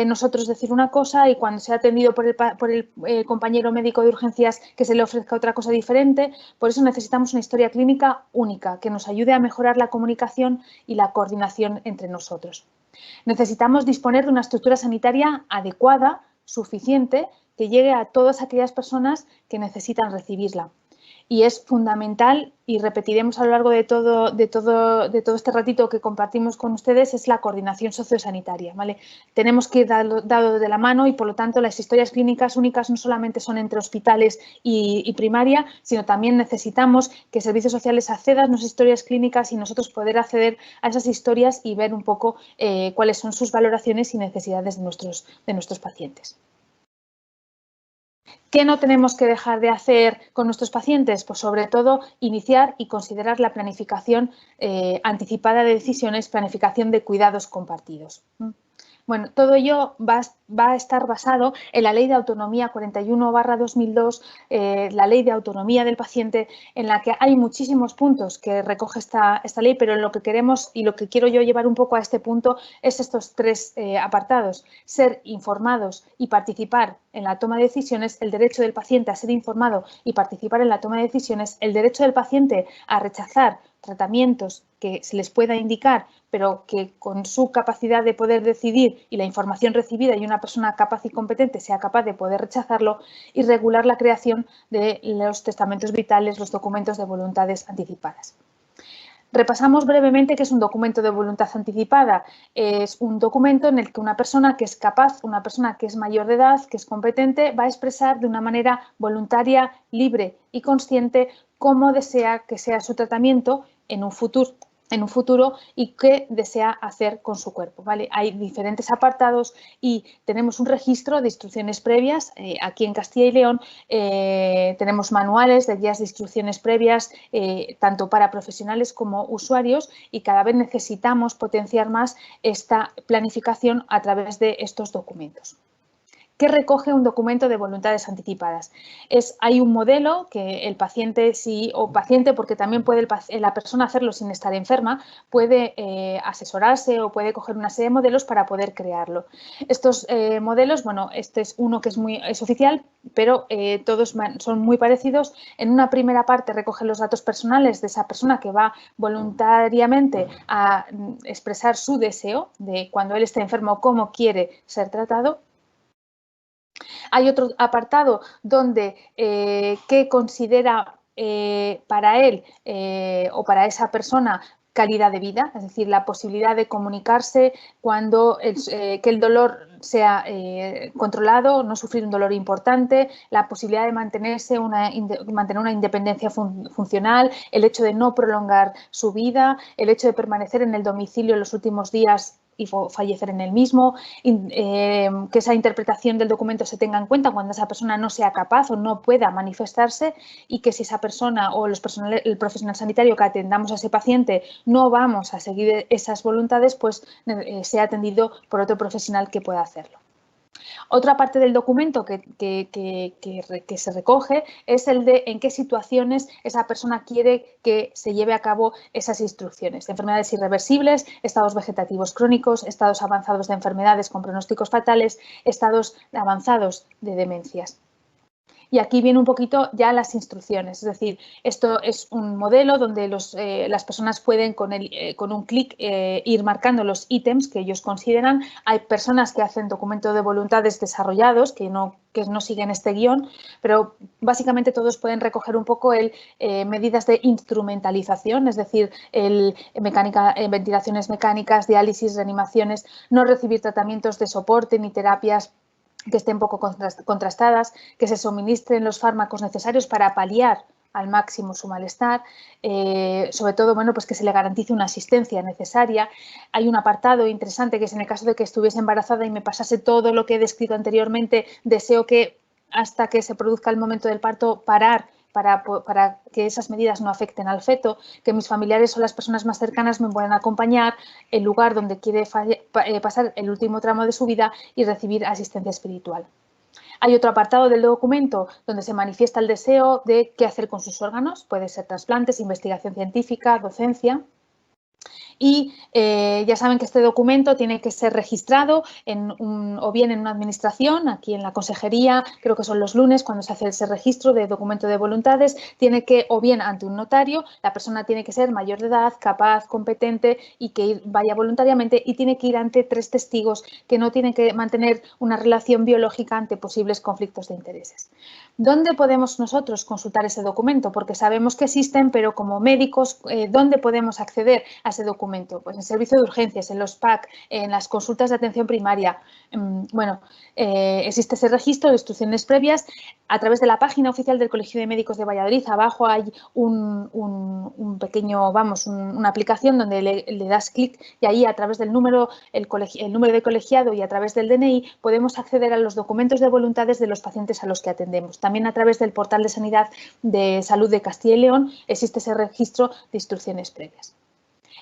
nosotros decir una cosa y cuando sea atendido por el compañero médico de urgencias que se le ofrezca otra cosa diferente. Por eso necesitamos una historia clínica única que nos ayude a mejorar la comunicación y la coordinación entre nosotros. Necesitamos disponer de una estructura sanitaria adecuada, suficiente, que llegue a todas aquellas personas que necesitan recibirla. Y es fundamental, y repetiremos a lo largo de todo este ratito que compartimos con ustedes, es la coordinación sociosanitaria, ¿vale? Tenemos que ir dado de la mano y, por lo tanto, las historias clínicas únicas no solamente son entre hospitales y primaria, sino también necesitamos que servicios sociales accedan a nuestras historias clínicas y nosotros poder acceder a esas historias y ver un poco cuáles son sus valoraciones y necesidades de nuestros pacientes. ¿Qué no tenemos que dejar de hacer con nuestros pacientes? Pues sobre todo iniciar y considerar la planificación anticipada de decisiones, planificación de cuidados compartidos. Bueno, todo ello va a estar basado en la Ley de Autonomía 41/2002, la Ley de Autonomía del Paciente, en la que hay muchísimos puntos que recoge esta ley, pero lo que queremos y lo que quiero yo llevar un poco a este punto es estos tres apartados: ser informados y participar en la toma de decisiones, el derecho del paciente a ser informado y participar en la toma de decisiones, el derecho del paciente a rechazar tratamientos que se les pueda indicar, pero que con su capacidad de poder decidir y la información recibida y una persona capaz y competente sea capaz de poder rechazarlo, y regular la creación de los testamentos vitales, los documentos de voluntades anticipadas. Repasamos brevemente qué es un documento de voluntad anticipada. Es un documento en el que una persona que es capaz, una persona que es mayor de edad, que es competente, va a expresar de una manera voluntaria, libre y consciente cómo desea que sea su tratamiento en un futuro y qué desea hacer con su cuerpo, ¿vale? Hay diferentes apartados y tenemos un registro de instrucciones previas. Aquí en Castilla y León tenemos manuales de guías de instrucciones previas tanto para profesionales como usuarios, y cada vez necesitamos potenciar más esta planificación a través de estos documentos. ¿Qué recoge un documento de voluntades anticipadas? Hay un modelo que el paciente, porque también puede la persona hacerlo sin estar enferma, puede asesorarse o puede coger una serie de modelos para poder crearlo. Estos modelos, bueno, este es uno que es oficial, pero todos son muy parecidos. En una primera parte recoge los datos personales de esa persona que va voluntariamente a expresar su deseo de cuando él esté enfermo, cómo quiere ser tratado. Hay otro apartado donde qué considera para él o para esa persona calidad de vida, es decir, la posibilidad de comunicarse cuando que el dolor sea controlado, no sufrir un dolor importante, la posibilidad de mantener una independencia funcional, el hecho de no prolongar su vida, el hecho de permanecer en el domicilio en los últimos días y fallecer en el mismo, que esa interpretación del documento se tenga en cuenta cuando esa persona no sea capaz o no pueda manifestarse, y que si esa persona o el profesional sanitario que atendamos a ese paciente no vamos a seguir esas voluntades, pues sea atendido por otro profesional que pueda hacerlo. Otra parte del documento que se recoge es el de en qué situaciones esa persona quiere que se lleve a cabo esas instrucciones: enfermedades irreversibles, estados vegetativos crónicos, estados avanzados de enfermedades con pronósticos fatales, estados avanzados de demencias. Y aquí viene un poquito ya las instrucciones, es decir, esto es un modelo donde las personas pueden con un clic ir marcando los ítems que ellos consideran. Hay personas que hacen documento de voluntades desarrollados que no siguen este guión, pero básicamente todos pueden recoger un poco medidas de instrumentalización, es decir, ventilaciones mecánicas, diálisis, reanimaciones, no recibir tratamientos de soporte ni terapias que estén poco contrastadas, que se suministren los fármacos necesarios para paliar al máximo su malestar, sobre todo, bueno, pues que se le garantice una asistencia necesaria. Hay un apartado interesante que es: en el caso de que estuviese embarazada y me pasase todo lo que he descrito anteriormente, deseo que hasta que se produzca el momento del parto parar para que esas medidas no afecten al feto, que mis familiares o las personas más cercanas me puedan acompañar, el lugar donde quiere pasar el último tramo de su vida y recibir asistencia espiritual. Hay otro apartado del documento donde se manifiesta el deseo de qué hacer con sus órganos: puede ser trasplantes, investigación científica, docencia. Y ya saben que este documento tiene que ser registrado o bien en una administración, aquí en la consejería, creo que son los lunes cuando se hace ese registro de documento de voluntades, o bien ante un notario. La persona tiene que ser mayor de edad, capaz, competente y que vaya voluntariamente, y tiene que ir ante 3 testigos que no tienen que mantener una relación biológica ante posibles conflictos de intereses. ¿Dónde podemos nosotros consultar ese documento? Porque sabemos que existen, pero como médicos, ¿dónde podemos acceder a ese documento? Pues en servicio de urgencias, en los PAC, en las consultas de atención primaria. Bueno, existe ese registro de instrucciones previas a través de la página oficial del Colegio de Médicos de Valladolid. Abajo hay un pequeño, una aplicación donde le das clic, y ahí a través del número, el número de colegiado y a través del DNI podemos acceder a los documentos de voluntades de los pacientes a los que atendemos. También a través del portal de Sanidad de Salud de Castilla y León existe ese registro de instrucciones previas.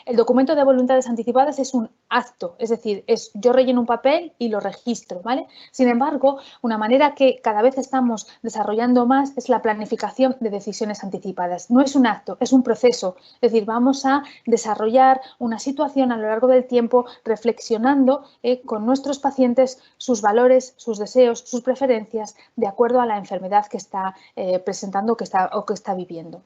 El documento de voluntades anticipadas es un acto, es decir, yo relleno un papel y lo registro, ¿vale? Sin embargo, una manera que cada vez estamos desarrollando más es la planificación de decisiones anticipadas. No es un acto, es un proceso, es decir, vamos a desarrollar una situación a lo largo del tiempo reflexionando con nuestros pacientes sus valores, sus deseos, sus preferencias, de acuerdo a la enfermedad que está presentando o que está viviendo.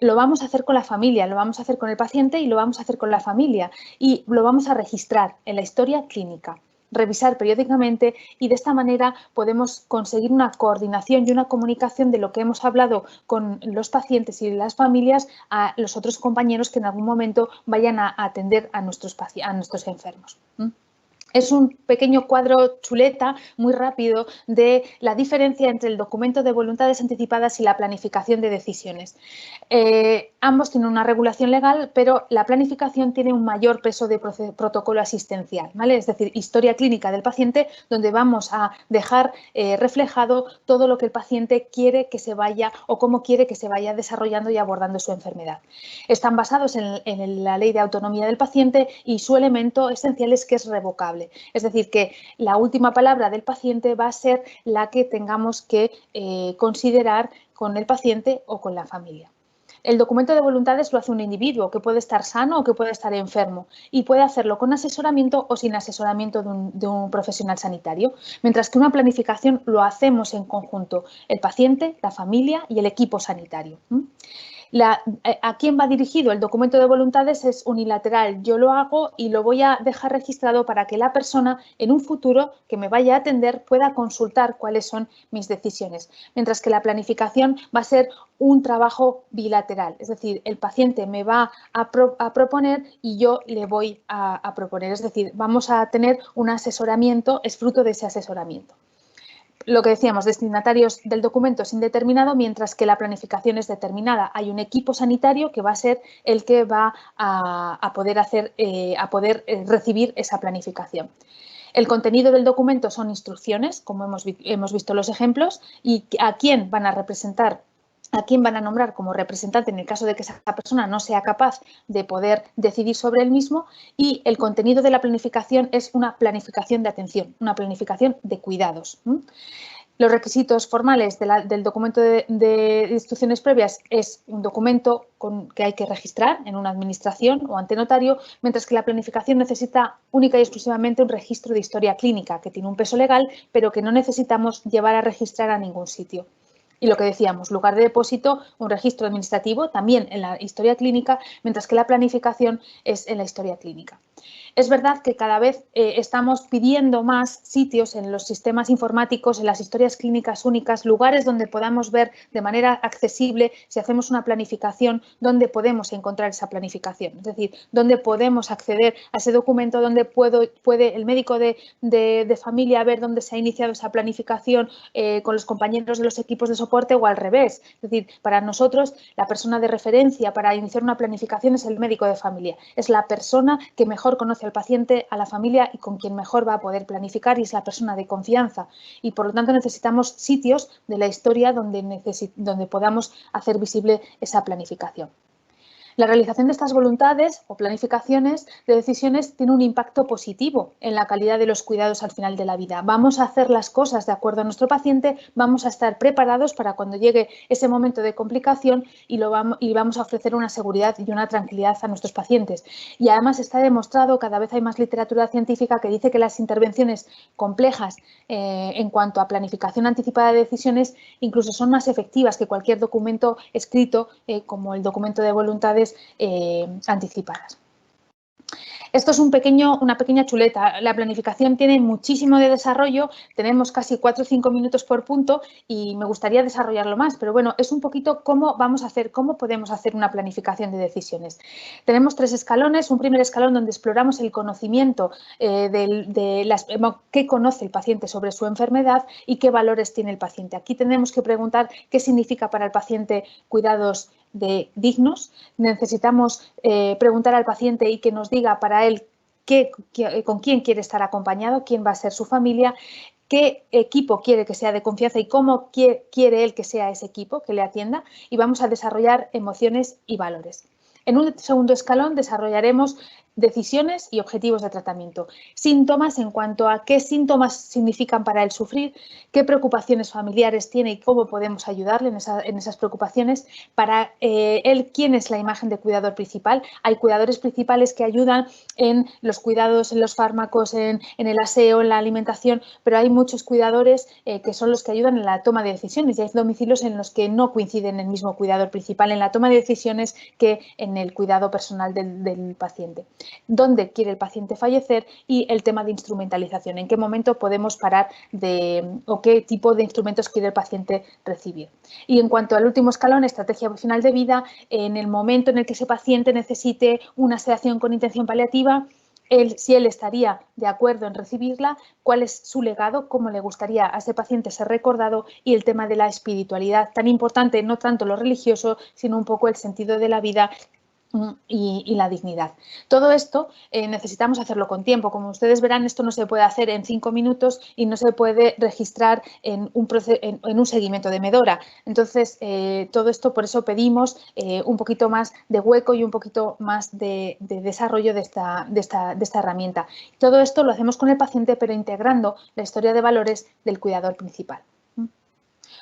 Lo vamos a hacer con la familia, lo vamos a hacer con el paciente y lo vamos a hacer con la familia y lo vamos a registrar en la historia clínica, revisar periódicamente y de esta manera podemos conseguir una coordinación y una comunicación de lo que hemos hablado con los pacientes y las familias a los otros compañeros que en algún momento vayan a atender a nuestros enfermos. Es un pequeño cuadro chuleta, muy rápido, de la diferencia entre el documento de voluntades anticipadas y la planificación de decisiones. Ambos tienen una regulación legal, pero la planificación tiene un mayor peso de protocolo asistencial, ¿vale? Es decir, historia clínica del paciente, donde vamos a dejar reflejado todo lo que el paciente quiere que se vaya o cómo quiere que se vaya desarrollando y abordando su enfermedad. Están basados en la ley de autonomía del paciente y su elemento esencial es que es revocable. Es decir, que la última palabra del paciente va a ser la que tengamos que considerar con el paciente o con la familia. El documento de voluntades lo hace un individuo que puede estar sano o que puede estar enfermo y puede hacerlo con asesoramiento o sin asesoramiento de un profesional sanitario, mientras que una planificación lo hacemos en conjunto, el paciente, la familia y el equipo sanitario. ¿A quién va dirigido? El documento de voluntades es unilateral. Yo lo hago y lo voy a dejar registrado para que la persona en un futuro que me vaya a atender pueda consultar cuáles son mis decisiones. Mientras que la planificación va a ser un trabajo bilateral. Es decir, el paciente me va a proponer y yo le voy a proponer. Es decir, vamos a tener un asesoramiento, es fruto de ese asesoramiento. Lo que decíamos, destinatarios del documento es indeterminado, mientras que la planificación es determinada. Hay un equipo sanitario que va a ser el que va a poder recibir esa planificación. El contenido del documento son instrucciones, como hemos visto los ejemplos, y a quién van a representar, a quién van a nombrar como representante en el caso de que esa persona no sea capaz de poder decidir sobre él mismo, y el contenido de la planificación es una planificación de atención, una planificación de cuidados. Los requisitos formales del documento de instrucciones previas es un documento que hay que registrar en una administración o ante notario, mientras que la planificación necesita única y exclusivamente un registro de historia clínica que tiene un peso legal, pero que no necesitamos llevar a registrar a ningún sitio. Y lo que decíamos, lugar de depósito, un registro administrativo también en la historia clínica, mientras que la planificación es en la historia clínica. Es verdad que cada vez estamos pidiendo más sitios en los sistemas informáticos, en las historias clínicas únicas, lugares donde podamos ver de manera accesible, si hacemos una planificación, dónde podemos encontrar esa planificación. Es decir, dónde podemos acceder a ese documento, donde puede el médico de familia ver dónde se ha iniciado esa planificación con los compañeros de los equipos de soporte o al revés. Es decir, para nosotros la persona de referencia para iniciar una planificación es el médico de familia. Es la persona que mejor conoce al paciente, a la familia y con quien mejor va a poder planificar, y es la persona de confianza. Y por lo tanto necesitamos sitios de la historia donde podamos hacer visible esa planificación. La realización de estas voluntades o planificaciones de decisiones tiene un impacto positivo en la calidad de los cuidados al final de la vida. Vamos a hacer las cosas de acuerdo a nuestro paciente, vamos a estar preparados para cuando llegue ese momento de complicación y vamos a ofrecer una seguridad y una tranquilidad a nuestros pacientes. Y además está demostrado, cada vez hay más literatura científica que dice que las intervenciones complejas en cuanto a planificación anticipada de decisiones incluso son más efectivas que cualquier documento escrito como el documento de voluntades anticipadas. Esto es una pequeña chuleta. La planificación tiene muchísimo de desarrollo, tenemos casi 4 o 5 minutos por punto y me gustaría desarrollarlo más, pero bueno, es un poquito cómo podemos hacer una planificación de decisiones. Tenemos 3 escalones, un primer escalón donde exploramos el conocimiento qué conoce el paciente sobre su enfermedad y qué valores tiene el paciente. Aquí tenemos que preguntar qué significa para el paciente cuidados dignos. Necesitamos preguntar al paciente y que nos diga para él con quién quiere estar acompañado, quién va a ser su familia, qué equipo quiere que sea de confianza y cómo quiere él que sea ese equipo que le atienda, y vamos a desarrollar emociones y valores. En un segundo escalón desarrollaremos decisiones y objetivos de tratamiento. Síntomas en cuanto a qué síntomas significan para él sufrir, qué preocupaciones familiares tiene y cómo podemos ayudarle en esas preocupaciones. Para él, ¿quién es la imagen de cuidador principal? Hay cuidadores principales que ayudan en los cuidados, en los fármacos, en el aseo, en la alimentación, pero hay muchos cuidadores que son los que ayudan en la toma de decisiones, y hay domicilios en los que no coinciden el mismo cuidador principal en la toma de decisiones que en el cuidado personal del paciente. Dónde quiere el paciente fallecer y el tema de instrumentalización, en qué momento podemos parar o qué tipo de instrumentos quiere el paciente recibir. Y en cuanto al último escalón, estrategia final de vida, en el momento en el que ese paciente necesite una sedación con intención paliativa, si él estaría de acuerdo en recibirla, cuál es su legado, cómo le gustaría a ese paciente ser recordado, y el tema de la espiritualidad, tan importante, no tanto lo religioso, sino un poco el sentido de la vida y la dignidad. Todo esto necesitamos hacerlo con tiempo. Como ustedes verán, esto no se puede hacer en 5 minutos y no se puede registrar en un seguimiento de Medora. Entonces, todo esto, por eso pedimos un poquito más de hueco y un poquito más de desarrollo de esta herramienta. Todo esto lo hacemos con el paciente, pero integrando la historia de valores del cuidador principal.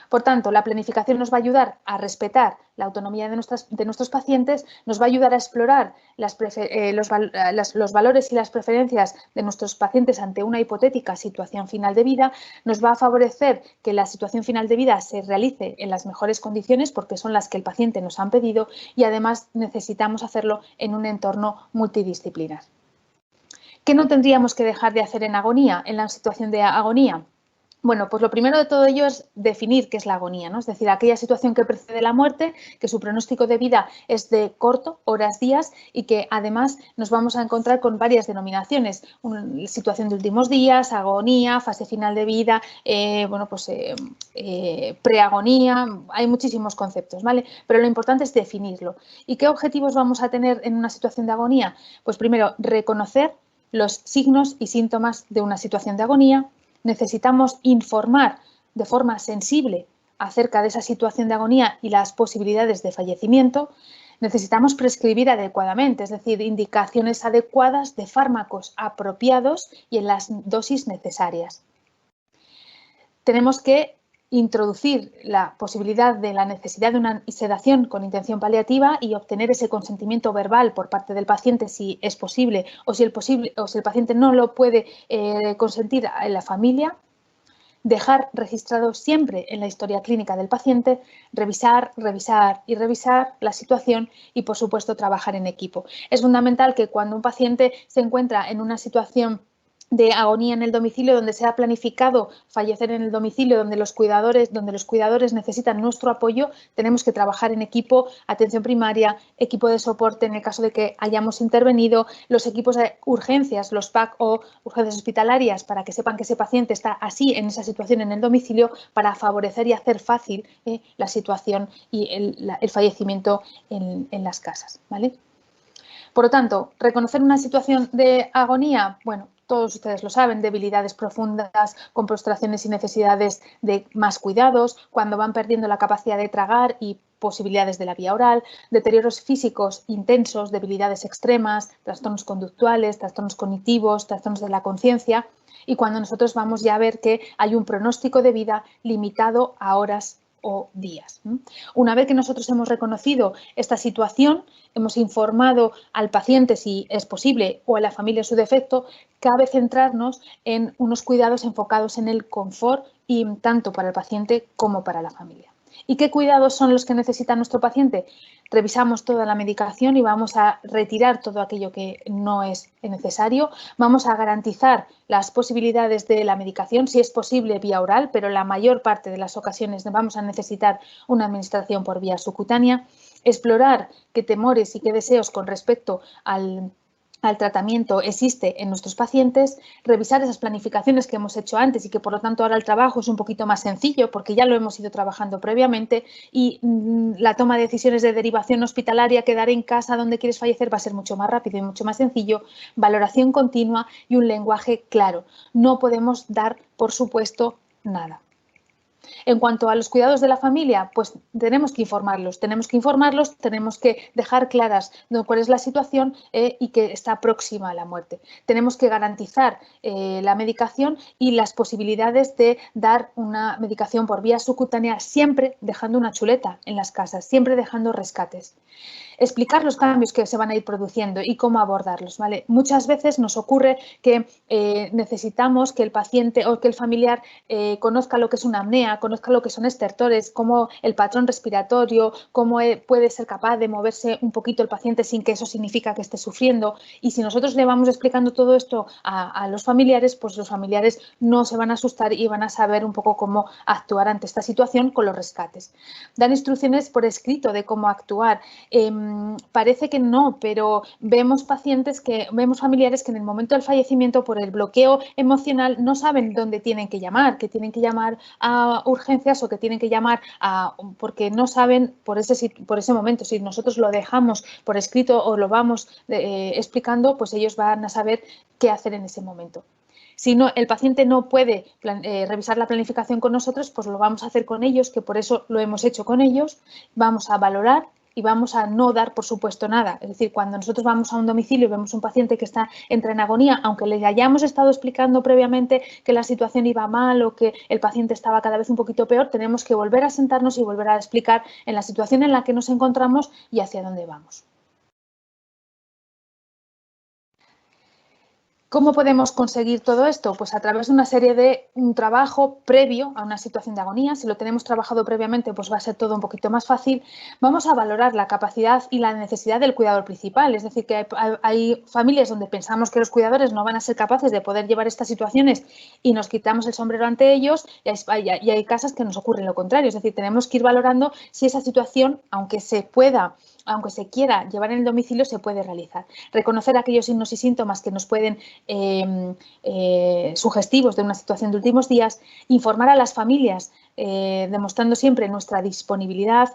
Por tanto, la planificación nos va a ayudar a respetar la autonomía de nuestros pacientes, nos va a ayudar a explorar los valores y las preferencias de nuestros pacientes ante una hipotética situación final de vida, nos va a favorecer que la situación final de vida se realice en las mejores condiciones, porque son las que el paciente nos han pedido, y además necesitamos hacerlo en un entorno multidisciplinar. ¿Qué no tendríamos que dejar de hacer en agonía, en la situación de agonía? Bueno, pues lo primero de todo ello es definir qué es la agonía, ¿no? Es decir, aquella situación que precede la muerte, que su pronóstico de vida es de corto, horas, días, y que además nos vamos a encontrar con varias denominaciones: situación de últimos días, agonía, fase final de vida, preagonía. Hay muchísimos conceptos, ¿vale? Pero lo importante es definirlo. ¿Y qué objetivos vamos a tener en una situación de agonía? Pues primero, reconocer los signos y síntomas de una situación de agonía. Necesitamos informar de forma sensible acerca de esa situación de agonía y las posibilidades de fallecimiento. Necesitamos prescribir adecuadamente, es decir, indicaciones adecuadas de fármacos apropiados y en las dosis necesarias. Tenemos que introducir la posibilidad de la necesidad de una sedación con intención paliativa y obtener ese consentimiento verbal por parte del paciente, si es posible, o si el paciente no lo puede consentir en la familia. Dejar registrado siempre en la historia clínica del paciente, revisar la situación y, por supuesto, trabajar en equipo. Es fundamental que cuando un paciente se encuentra en una situación de agonía en el domicilio, donde se ha planificado fallecer en el domicilio, donde los cuidadores necesitan nuestro apoyo, tenemos que trabajar en equipo, atención primaria, equipo de soporte en el caso de que hayamos intervenido, los equipos de urgencias, los PAC o urgencias hospitalarias, para que sepan que ese paciente está así en esa situación en el domicilio, para favorecer y hacer fácil la situación y el fallecimiento en las casas, ¿vale? Por lo tanto, reconocer una situación de agonía, bueno, todos ustedes lo saben: debilidades profundas, con postraciones y necesidades de más cuidados, cuando van perdiendo la capacidad de tragar y posibilidades de la vía oral, deterioros físicos intensos, debilidades extremas, trastornos conductuales, trastornos cognitivos, trastornos de la conciencia, y cuando nosotros vamos ya a ver que hay un pronóstico de vida limitado a horas o días. Una vez que nosotros hemos reconocido esta situación, hemos informado al paciente, si es posible, o a la familia en su defecto, cabe centrarnos en unos cuidados enfocados en el confort, y tanto para el paciente como para la familia. ¿Y qué cuidados son los que necesita nuestro paciente? Revisamos toda la medicación y vamos a retirar todo aquello que no es necesario. Vamos a garantizar las posibilidades de la medicación, si es posible vía oral, pero la mayor parte de las ocasiones vamos a necesitar una administración por vía subcutánea. Explorar qué temores y qué deseos con respecto al al tratamiento existe en nuestros pacientes, revisar esas planificaciones que hemos hecho antes y que por lo tanto ahora el trabajo es un poquito más sencillo porque ya lo hemos ido trabajando previamente y la toma de decisiones de derivación hospitalaria, quedar en casa donde quieres fallecer va a ser mucho más rápido y mucho más sencillo, valoración continua y un lenguaje claro. No podemos dar por supuesto nada. En cuanto a los cuidados de la familia, pues tenemos que informarlos, tenemos que dejar claras cuál es la situación y que está próxima a la muerte. Tenemos que garantizar la medicación y las posibilidades de dar una medicación por vía subcutánea, siempre dejando una chuleta en las casas, siempre dejando rescates. Explicar los cambios que se van a ir produciendo y cómo abordarlos, ¿vale? Muchas veces nos ocurre que necesitamos que el paciente o que el familiar conozca lo que es una apnea, conozca lo que son estertores, cómo el patrón respiratorio, cómo puede ser capaz de moverse un poquito el paciente sin que eso significa que esté sufriendo. Y si nosotros le vamos explicando todo esto a los familiares, pues los familiares no se van a asustar y van a saber un poco cómo actuar ante esta situación con los rescates. Dan instrucciones por escrito de cómo actuar. Parece que no, pero vemos familiares que en el momento del fallecimiento por el bloqueo emocional no saben dónde tienen que llamar, que tienen que llamar a urgencias o que tienen que llamar porque no saben por ese momento. Si nosotros lo dejamos por escrito o lo vamos explicando, pues ellos van a saber qué hacer en ese momento. Si no, el paciente no puede revisar la planificación con nosotros, pues lo vamos a hacer con ellos, que por eso lo hemos hecho con ellos. Vamos a valorar y vamos a no dar, por supuesto, nada. Es decir, cuando nosotros vamos a un domicilio y vemos un paciente que entra en agonía, aunque le hayamos estado explicando previamente que la situación iba mal o que el paciente estaba cada vez un poquito peor, tenemos que volver a sentarnos y volver a explicar en la situación en la que nos encontramos y hacia dónde vamos. ¿Cómo podemos conseguir todo esto? Pues a través de una serie de un trabajo previo a una situación de agonía. Si lo tenemos trabajado previamente, pues va a ser todo un poquito más fácil. Vamos a valorar la capacidad y la necesidad del cuidador principal. Es decir, que hay familias donde pensamos que los cuidadores no van a ser capaces de poder llevar estas situaciones y nos quitamos el sombrero ante ellos, y hay casas que nos ocurren lo contrario. Es decir, tenemos que ir valorando si esa situación, aunque se quiera llevar en el domicilio, se puede realizar. Reconocer aquellos signos y síntomas que nos pueden sugestivos de una situación de últimos días, informar a las familias demostrando siempre nuestra disponibilidad,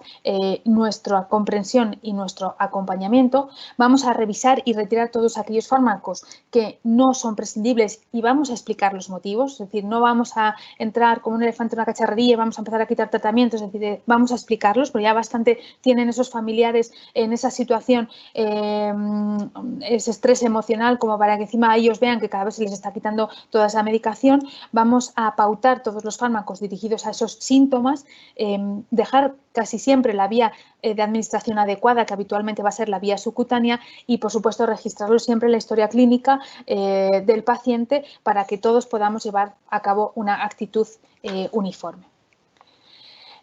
nuestra comprensión y nuestro acompañamiento. Vamos a revisar y retirar todos aquellos fármacos que no son prescindibles y vamos a explicar los motivos. Es decir, no vamos a entrar como un elefante en una cacharrería y vamos a empezar a quitar tratamientos. Es decir, vamos a explicarlos, porque ya bastante tienen esos familiares en esa situación, ese estrés emocional, como para que encima ellos vean que cada vez se les está quitando toda esa medicación. Vamos a pautar todos los fármacos dirigidos a esos síntomas, dejar casi siempre la vía de administración adecuada, que habitualmente va a ser la vía subcutánea, y por supuesto registrarlo siempre en la historia clínica del paciente para que todos podamos llevar a cabo una actitud uniforme.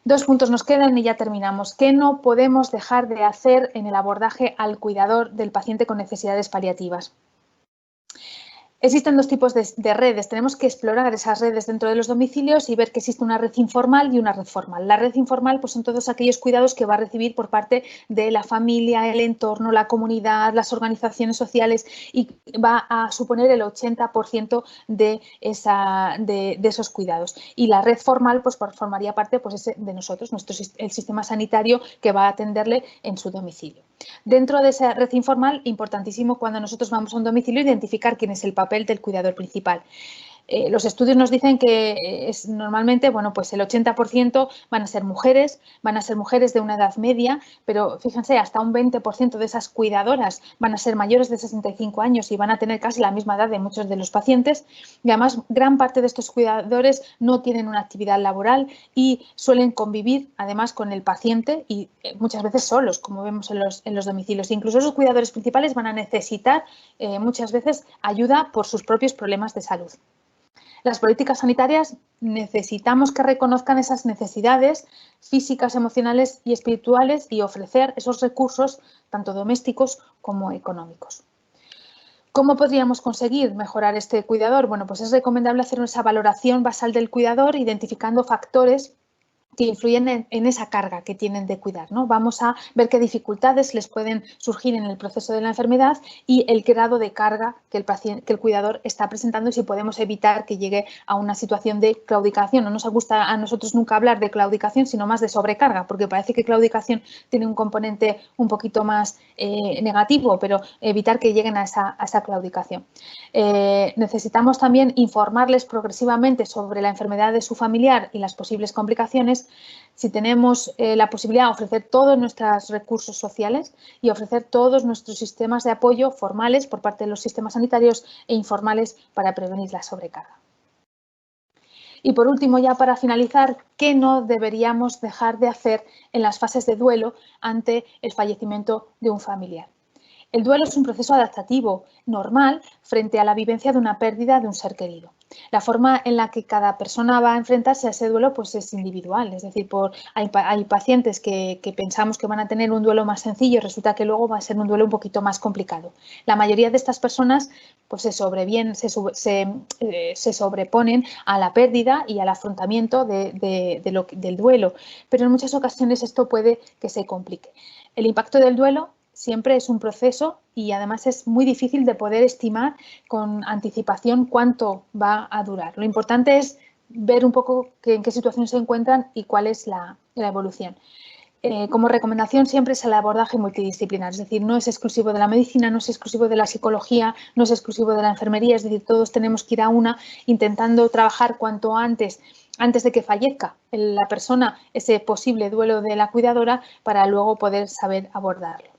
2 puntos nos quedan y ya terminamos. ¿Qué no podemos dejar de hacer en el abordaje al cuidador del paciente con necesidades paliativas? Existen 2 tipos de redes. Tenemos que explorar esas redes dentro de los domicilios y ver que existe una red informal y una red formal. La red informal pues, son todos aquellos cuidados que va a recibir por parte de la familia, el entorno, la comunidad, las organizaciones sociales, y va a suponer el 80% de esos cuidados. Y la red formal pues, formaría parte pues, de nosotros, el sistema sanitario que va a atenderle en su domicilio. Dentro de esa red informal, importantísimo cuando nosotros vamos a un domicilio, identificar quién es el papel del cuidador principal. Los estudios nos dicen que normalmente, bueno, pues el 80% van a ser mujeres de una edad media, pero fíjense, hasta un 20% de esas cuidadoras van a ser mayores de 65 años y van a tener casi la misma edad de muchos de los pacientes. Y además, gran parte de estos cuidadores no tienen una actividad laboral y suelen convivir además con el paciente y muchas veces solos, como vemos en los domicilios. Incluso esos cuidadores principales van a necesitar muchas veces ayuda por sus propios problemas de salud. Las políticas sanitarias necesitamos que reconozcan esas necesidades físicas, emocionales y espirituales y ofrecer esos recursos tanto domésticos como económicos. ¿Cómo podríamos conseguir mejorar este cuidador? Bueno, pues es recomendable hacer esa valoración basal del cuidador, identificando factores que influyen en esa carga que tienen de cuidar, ¿no? Vamos a ver qué dificultades les pueden surgir en el proceso de la enfermedad y el grado de carga que el cuidador está presentando y si podemos evitar que llegue a una situación de claudicación. No nos gusta a nosotros nunca hablar de claudicación, sino más de sobrecarga, porque parece que claudicación tiene un componente un poquito más negativo, pero evitar que lleguen a esa claudicación. Necesitamos también informarles progresivamente sobre la enfermedad de su familiar y las posibles complicaciones. Si tenemos la posibilidad de ofrecer todos nuestros recursos sociales y ofrecer todos nuestros sistemas de apoyo formales por parte de los sistemas sanitarios e informales para prevenir la sobrecarga. Y por último, ya para finalizar, ¿qué no deberíamos dejar de hacer en las fases de duelo ante el fallecimiento de un familiar? El duelo es un proceso adaptativo normal frente a la vivencia de una pérdida de un ser querido. La forma en la que cada persona va a enfrentarse a ese duelo pues es individual, es decir, hay pacientes que pensamos que van a tener un duelo más sencillo y resulta que luego va a ser un duelo un poquito más complicado. La mayoría de estas personas pues se sobreponen a la pérdida y al afrontamiento del duelo, pero en muchas ocasiones esto puede que se complique. El impacto del duelo siempre es un proceso y además es muy difícil de poder estimar con anticipación cuánto va a durar. Lo importante es ver un poco en qué situación se encuentran y cuál es la evolución. Como recomendación siempre es el abordaje multidisciplinar, es decir, no es exclusivo de la medicina, no es exclusivo de la psicología, no es exclusivo de la enfermería, es decir, todos tenemos que ir a una intentando trabajar cuanto antes de que fallezca la persona ese posible duelo de la cuidadora para luego poder saber abordarlo.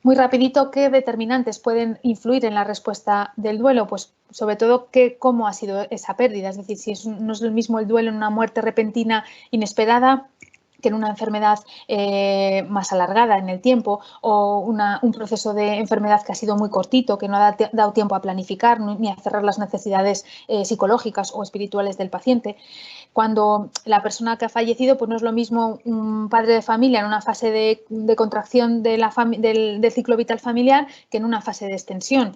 Muy rapidito, ¿qué determinantes pueden influir en la respuesta del duelo? Pues sobre todo cómo ha sido esa pérdida, es decir, si no es lo mismo el duelo en una muerte repentina inesperada que en una enfermedad más alargada en el tiempo o un proceso de enfermedad que ha sido muy cortito, que no ha dado tiempo a planificar ni a cerrar las necesidades psicológicas o espirituales del paciente. Cuando la persona que ha fallecido, pues no es lo mismo un padre de familia en una fase de contracción del ciclo vital familiar que en una fase de extensión.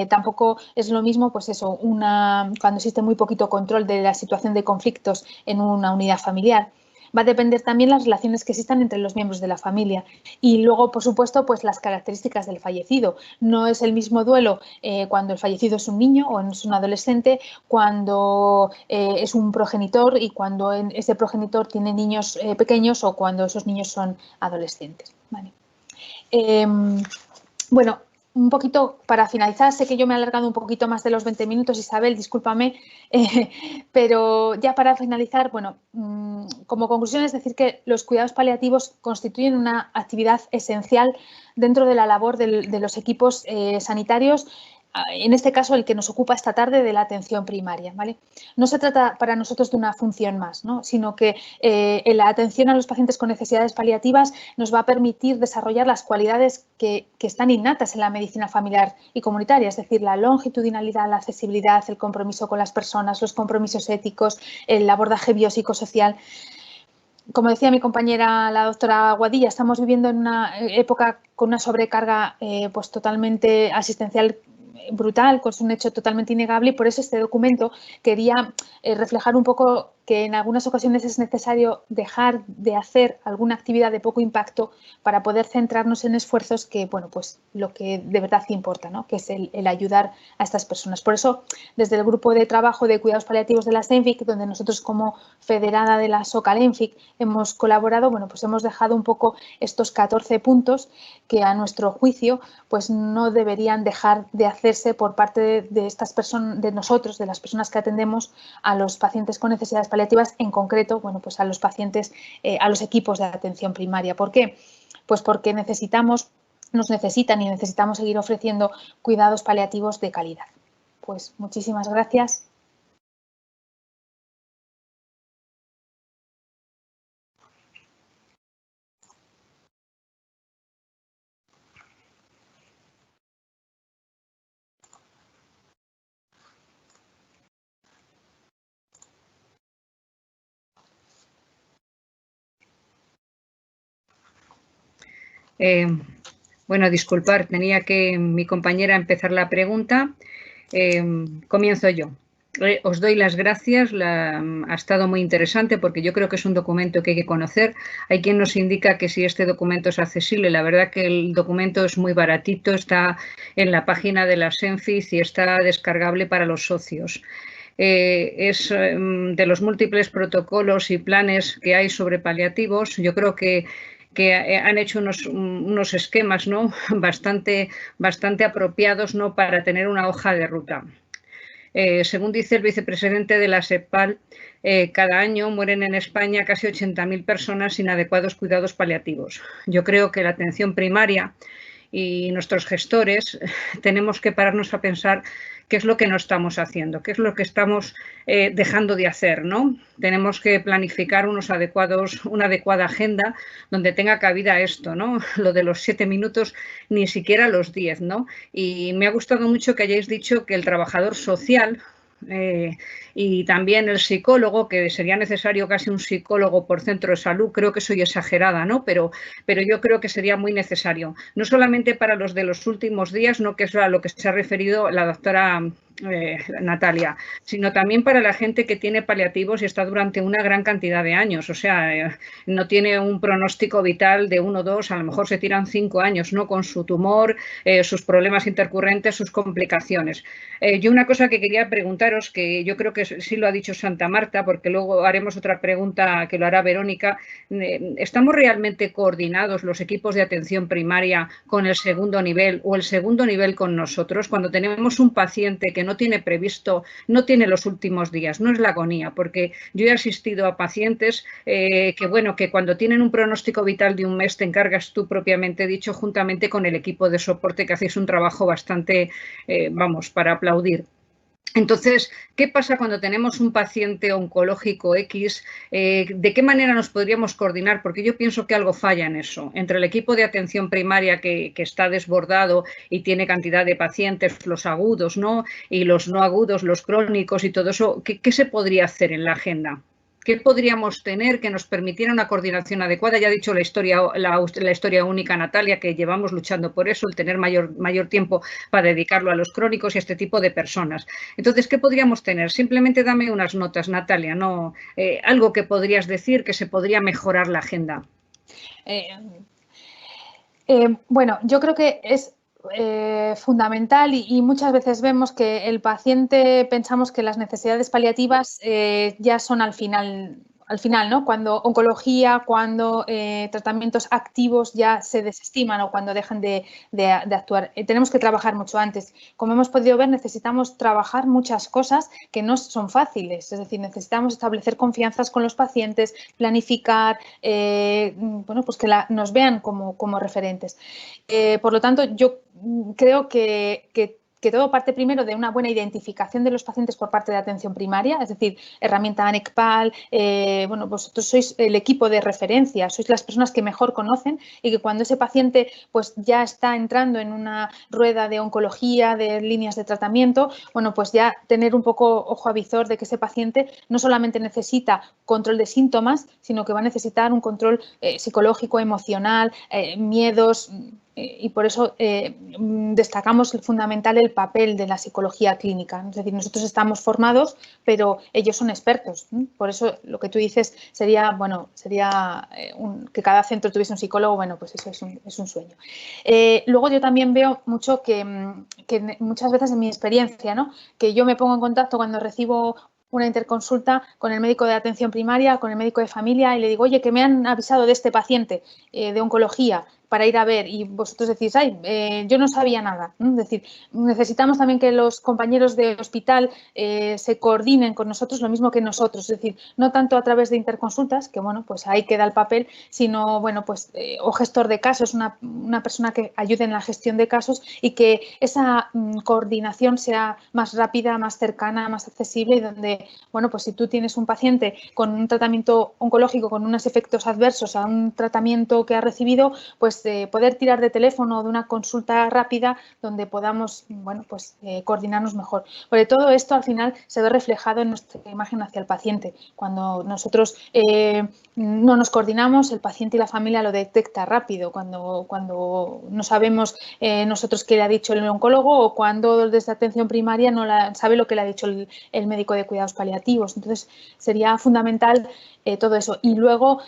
Tampoco es lo mismo, pues eso, cuando existe muy poquito control de la situación de conflictos en una unidad familiar. Va a depender también las relaciones que existan entre los miembros de la familia y luego, por supuesto, pues las características del fallecido. No es el mismo duelo cuando el fallecido es un niño o es un adolescente, cuando es un progenitor y cuando ese progenitor tiene niños pequeños o cuando esos niños son adolescentes. Vale. Bueno, un poquito para finalizar, sé que yo me he alargado un poquito más de los 20 minutos, Isabel, discúlpame, pero ya para finalizar, bueno, como conclusión es decir que los cuidados paliativos constituyen una actividad esencial dentro de la labor de los equipos sanitarios, en este caso el que nos ocupa esta tarde de la atención primaria, ¿vale? No se trata para nosotros de una función más, ¿no? Sino que la atención a los pacientes con necesidades paliativas nos va a permitir desarrollar las cualidades que están innatas en la medicina familiar y comunitaria, es decir, la longitudinalidad, la accesibilidad, el compromiso con las personas, los compromisos éticos, el abordaje biopsicosocial. Como decía mi compañera, la doctora Guadilla, estamos viviendo en una época con una sobrecarga pues totalmente asistencial brutal, es un hecho totalmente innegable y por eso este documento quería reflejar un poco que en algunas ocasiones es necesario dejar de hacer alguna actividad de poco impacto para poder centrarnos en esfuerzos que, bueno, pues lo que de verdad importa, ¿no? Que es el ayudar a estas personas. Por eso, desde el grupo de trabajo de cuidados paliativos de la SENFIC, donde nosotros como federada de la SOCALENFIC hemos colaborado, bueno, pues hemos dejado un poco estos 14 puntos que a nuestro juicio pues no deberían dejar de hacerse por parte de estas personas, de nosotros, de las personas que atendemos a los pacientes con necesidades paliativas, en concreto, bueno, pues a los pacientes, a los equipos de atención primaria. ¿Por qué? Pues porque nos necesitan y necesitamos seguir ofreciendo cuidados paliativos de calidad. Pues muchísimas gracias. Bueno, disculpar, tenía que mi compañera empezar la pregunta. Comienzo yo. os doy las gracias, ha estado muy interesante porque yo creo que es un documento que hay que conocer. Hay quien nos indica que si este documento es accesible, la verdad que el documento es muy baratito, está en la página de la SENFIS y está descargable para los socios. Es de los múltiples protocolos y planes que hay sobre paliativos, yo creo que han hecho unos esquemas, ¿no? bastante apropiados, ¿no? Para tener una hoja de ruta. Según dice el vicepresidente de la SEPAL, cada año mueren en España casi 80.000 personas sin adecuados cuidados paliativos. Yo creo que la atención primaria y nuestros gestores tenemos que pararnos a pensar qué es lo que no estamos haciendo, qué es lo que estamos dejando de hacer, ¿no? Tenemos que planificar una adecuada agenda donde tenga cabida esto, ¿no? Lo de los 7 minutos, ni siquiera los 10, ¿no? Y me ha gustado mucho que hayáis dicho que el trabajador social y también el psicólogo, que sería necesario casi un psicólogo por centro de salud, creo que soy exagerada, ¿no? Pero yo creo que sería muy necesario, no solamente para los de los últimos días, ¿no? Que es a lo que se ha referido la doctora Natalia, sino también para la gente que tiene paliativos y está durante una gran cantidad de años, o sea, no tiene un pronóstico vital de 1 o 2, a lo mejor se tiran 5 años, ¿no? Con su tumor, sus problemas intercurrentes, sus complicaciones. Yo una cosa que quería preguntaros, que yo creo que sí lo ha dicho Santa Marta, porque luego haremos otra pregunta que lo hará Verónica, ¿estamos realmente coordinados los equipos de atención primaria con el segundo nivel o el segundo nivel con nosotros? Cuando tenemos un paciente que no tiene previsto, no tiene los últimos días, no es la agonía, porque yo he asistido a pacientes que cuando tienen un pronóstico vital de 1 mes te encargas tú propiamente dicho juntamente con el equipo de soporte que hacéis un trabajo bastante, para aplaudir. Entonces, ¿qué pasa cuando tenemos un paciente oncológico X? ¿De qué manera nos podríamos coordinar? Porque yo pienso que algo falla en eso. Entre el equipo de atención primaria que está desbordado y tiene cantidad de pacientes, los agudos, ¿no? Y los no agudos, los crónicos y todo eso, ¿qué se podría hacer en la agenda? ¿Qué podríamos tener que nos permitiera una coordinación adecuada? Ya ha dicho la historia única, Natalia, que llevamos luchando por eso, el tener mayor tiempo para dedicarlo a los crónicos y a este tipo de personas. Entonces, ¿qué podríamos tener? Simplemente dame unas notas, Natalia, ¿no? Algo que podrías decir que se podría mejorar la agenda. Bueno, yo creo que es fundamental y muchas veces vemos que el paciente, pensamos que las necesidades paliativas ya son al final, ¿no? Cuando oncología, cuando tratamientos activos ya se desestiman o cuando dejan de actuar. Tenemos que trabajar mucho antes. Como hemos podido ver, necesitamos trabajar muchas cosas que no son fáciles. Es decir, necesitamos establecer confianzas con los pacientes, planificar, pues que nos vean como referentes. Por lo tanto, yo creo que todo parte primero de una buena identificación de los pacientes por parte de atención primaria, es decir, herramienta ANECPAL, vosotros sois el equipo de referencia, sois las personas que mejor conocen y que cuando ese paciente pues ya está entrando en una rueda de oncología, de líneas de tratamiento, pues ya tener un poco ojo a visor de que ese paciente no solamente necesita control de síntomas, sino que va a necesitar un control psicológico, emocional, miedos. Y por eso destacamos fundamental el papel de la psicología clínica. Es decir, nosotros estamos formados, pero ellos son expertos. Por eso lo que tú dices sería que cada centro tuviese un psicólogo, pues eso es un sueño. Luego yo también veo mucho que muchas veces en mi experiencia, ¿no? Que yo me pongo en contacto cuando recibo una interconsulta con el médico de atención primaria, con el médico de familia y le digo, oye, que me han avisado de este paciente de oncología para ir a ver y vosotros decís, yo no sabía nada. Es decir, necesitamos también que los compañeros de hospital se coordinen con nosotros lo mismo que nosotros, es decir, no tanto a través de interconsultas, que pues ahí queda el papel, sino o gestor de casos, una persona que ayude en la gestión de casos y que esa coordinación sea más rápida, más cercana, más accesible y donde, pues si tú tienes un paciente con un tratamiento oncológico con unos efectos adversos a un tratamiento que ha recibido, pues pues poder tirar de teléfono o de una consulta rápida donde podamos, bueno, pues coordinarnos mejor. Porque todo esto al final se ve reflejado en nuestra imagen hacia el paciente. Cuando nosotros no nos coordinamos, el paciente y la familia lo detecta rápido. Cuando no sabemos nosotros qué le ha dicho el oncólogo o cuando desde atención primaria no sabe lo que le ha dicho el médico de cuidados paliativos. Entonces, sería fundamental todo eso. Y luego,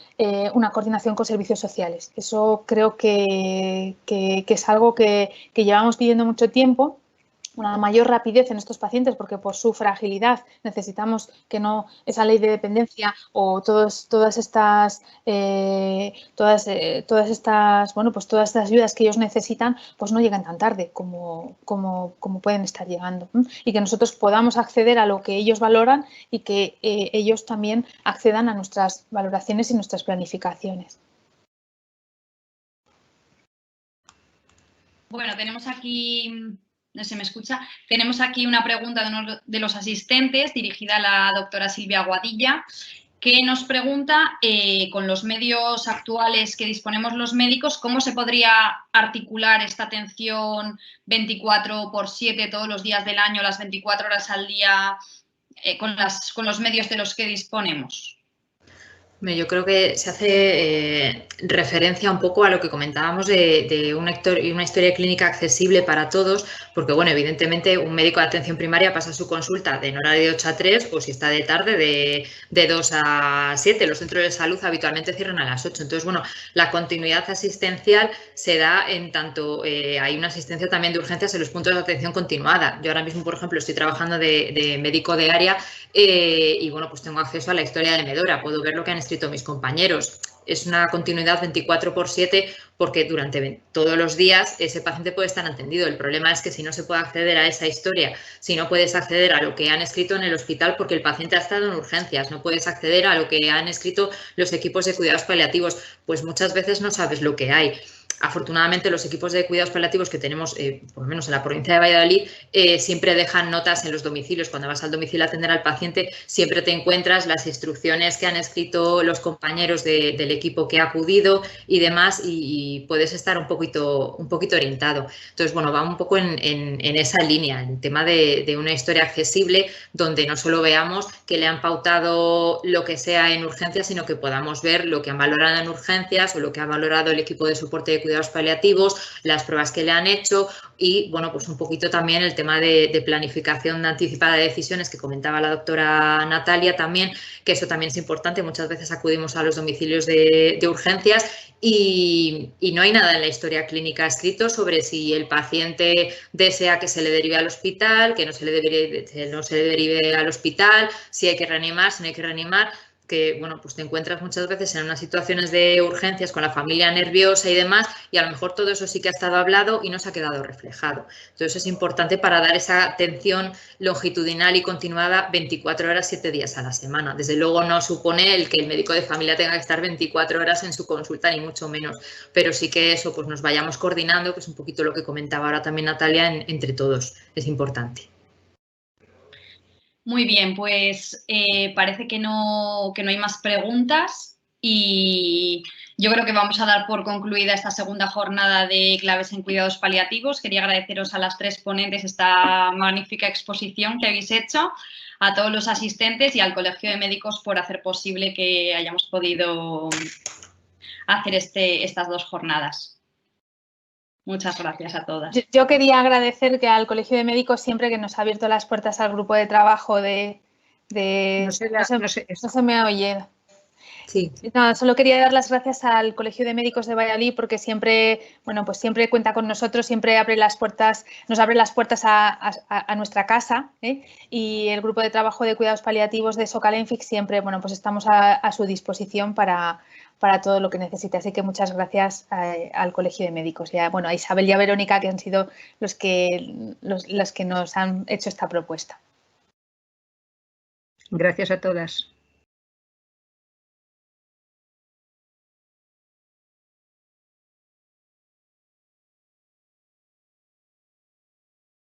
una coordinación con servicios sociales. Eso creo que es algo que llevamos pidiendo mucho tiempo. Una mayor rapidez en estos pacientes porque por su fragilidad necesitamos que no esa ley de dependencia o todas estas bueno, pues todas estas ayudas que ellos necesitan pues no lleguen tan tarde como pueden estar llegando, y que nosotros podamos acceder a lo que ellos valoran y que ellos también accedan a nuestras valoraciones y nuestras planificaciones. Bueno, tenemos aquí, no sé si me escucha, tenemos aquí una pregunta de uno de los asistentes dirigida a la doctora Silvia Guadilla, que nos pregunta, con los medios actuales que disponemos los médicos, ¿cómo se podría articular esta atención 24/7 todos los días del año, las 24 horas al día, con los medios de los que disponemos? Yo creo que se hace referencia un poco a lo que comentábamos de una historia clínica accesible para todos, porque, bueno, evidentemente un médico de atención primaria pasa su consulta en horario de 8 a 3 o si está de tarde de 2 a 7. Los centros de salud habitualmente cierran a las 8. Entonces, bueno, la continuidad asistencial se da en tanto, hay una asistencia también de urgencias en los puntos de atención continuada. Yo ahora mismo, por ejemplo, estoy trabajando de médico de área y, bueno, pues tengo acceso a la historia de Medora, puedo ver lo que han escrito mis compañeros. Es una continuidad 24/7 porque durante todos los días ese paciente puede estar atendido. El problema es que si no se puede acceder a esa historia, si no puedes acceder a lo que han escrito en el hospital porque el paciente ha estado en urgencias, no puedes acceder a lo que han escrito los equipos de cuidados paliativos, pues muchas veces no sabes lo que hay. Afortunadamente, los equipos de cuidados paliativos que tenemos, por lo menos en la provincia de Valladolid, siempre dejan notas en los domicilios. Cuando vas al domicilio a atender al paciente, siempre te encuentras las instrucciones que han escrito los compañeros del equipo que ha acudido y demás, y puedes estar un poquito orientado. Entonces, bueno, va un poco en esa línea, el tema de una historia accesible, donde no solo veamos que le han pautado lo que sea en urgencias, sino que podamos ver lo que han valorado en urgencias o lo que ha valorado el equipo de soporte de cuidados paliativos, las pruebas que le han hecho y, bueno, pues un poquito también el tema de planificación anticipada de decisiones que comentaba la doctora Natalia también, que eso también es importante. Muchas veces acudimos a los domicilios de urgencias y no hay nada en la historia clínica escrito sobre si el paciente desea que se le derive al hospital, que no se le derive al hospital, si hay que reanimar, si no hay que reanimar, que, bueno, pues te encuentras muchas veces en unas situaciones de urgencias con la familia nerviosa y demás, y a lo mejor todo eso sí que ha estado hablado y no se ha quedado reflejado. Entonces es importante para dar esa atención longitudinal y continuada 24 horas, 7 días a la semana. Desde luego no supone el que el médico de familia tenga que estar 24 horas en su consulta, ni mucho menos, pero sí que eso, pues nos vayamos coordinando, que es un poquito lo que comentaba ahora también Natalia, entre todos. Es importante. Muy bien, pues parece que no hay más preguntas y yo creo que vamos a dar por concluida esta segunda jornada de claves en cuidados paliativos. Quería agradeceros a las 3 ponentes esta magnífica exposición que habéis hecho, a todos los asistentes y al Colegio de Médicos por hacer posible que hayamos podido hacer estas 2 jornadas. Muchas gracias a todas. Yo quería agradecer que al Colegio de Médicos siempre que nos ha abierto las puertas al grupo de trabajo no se me oye. Sí. No, solo quería dar las gracias al Colegio de Médicos de Valladolid porque siempre, bueno, pues siempre cuenta con nosotros, siempre abre las puertas, nos abre las puertas a nuestra casa, y el grupo de trabajo de cuidados paliativos de Socalenfix siempre, bueno, pues estamos a su disposición para todo lo que necesite. Así que muchas gracias al Colegio de Médicos, bueno, a Isabel y a Verónica, que han sido los que nos han hecho esta propuesta. Gracias a todas.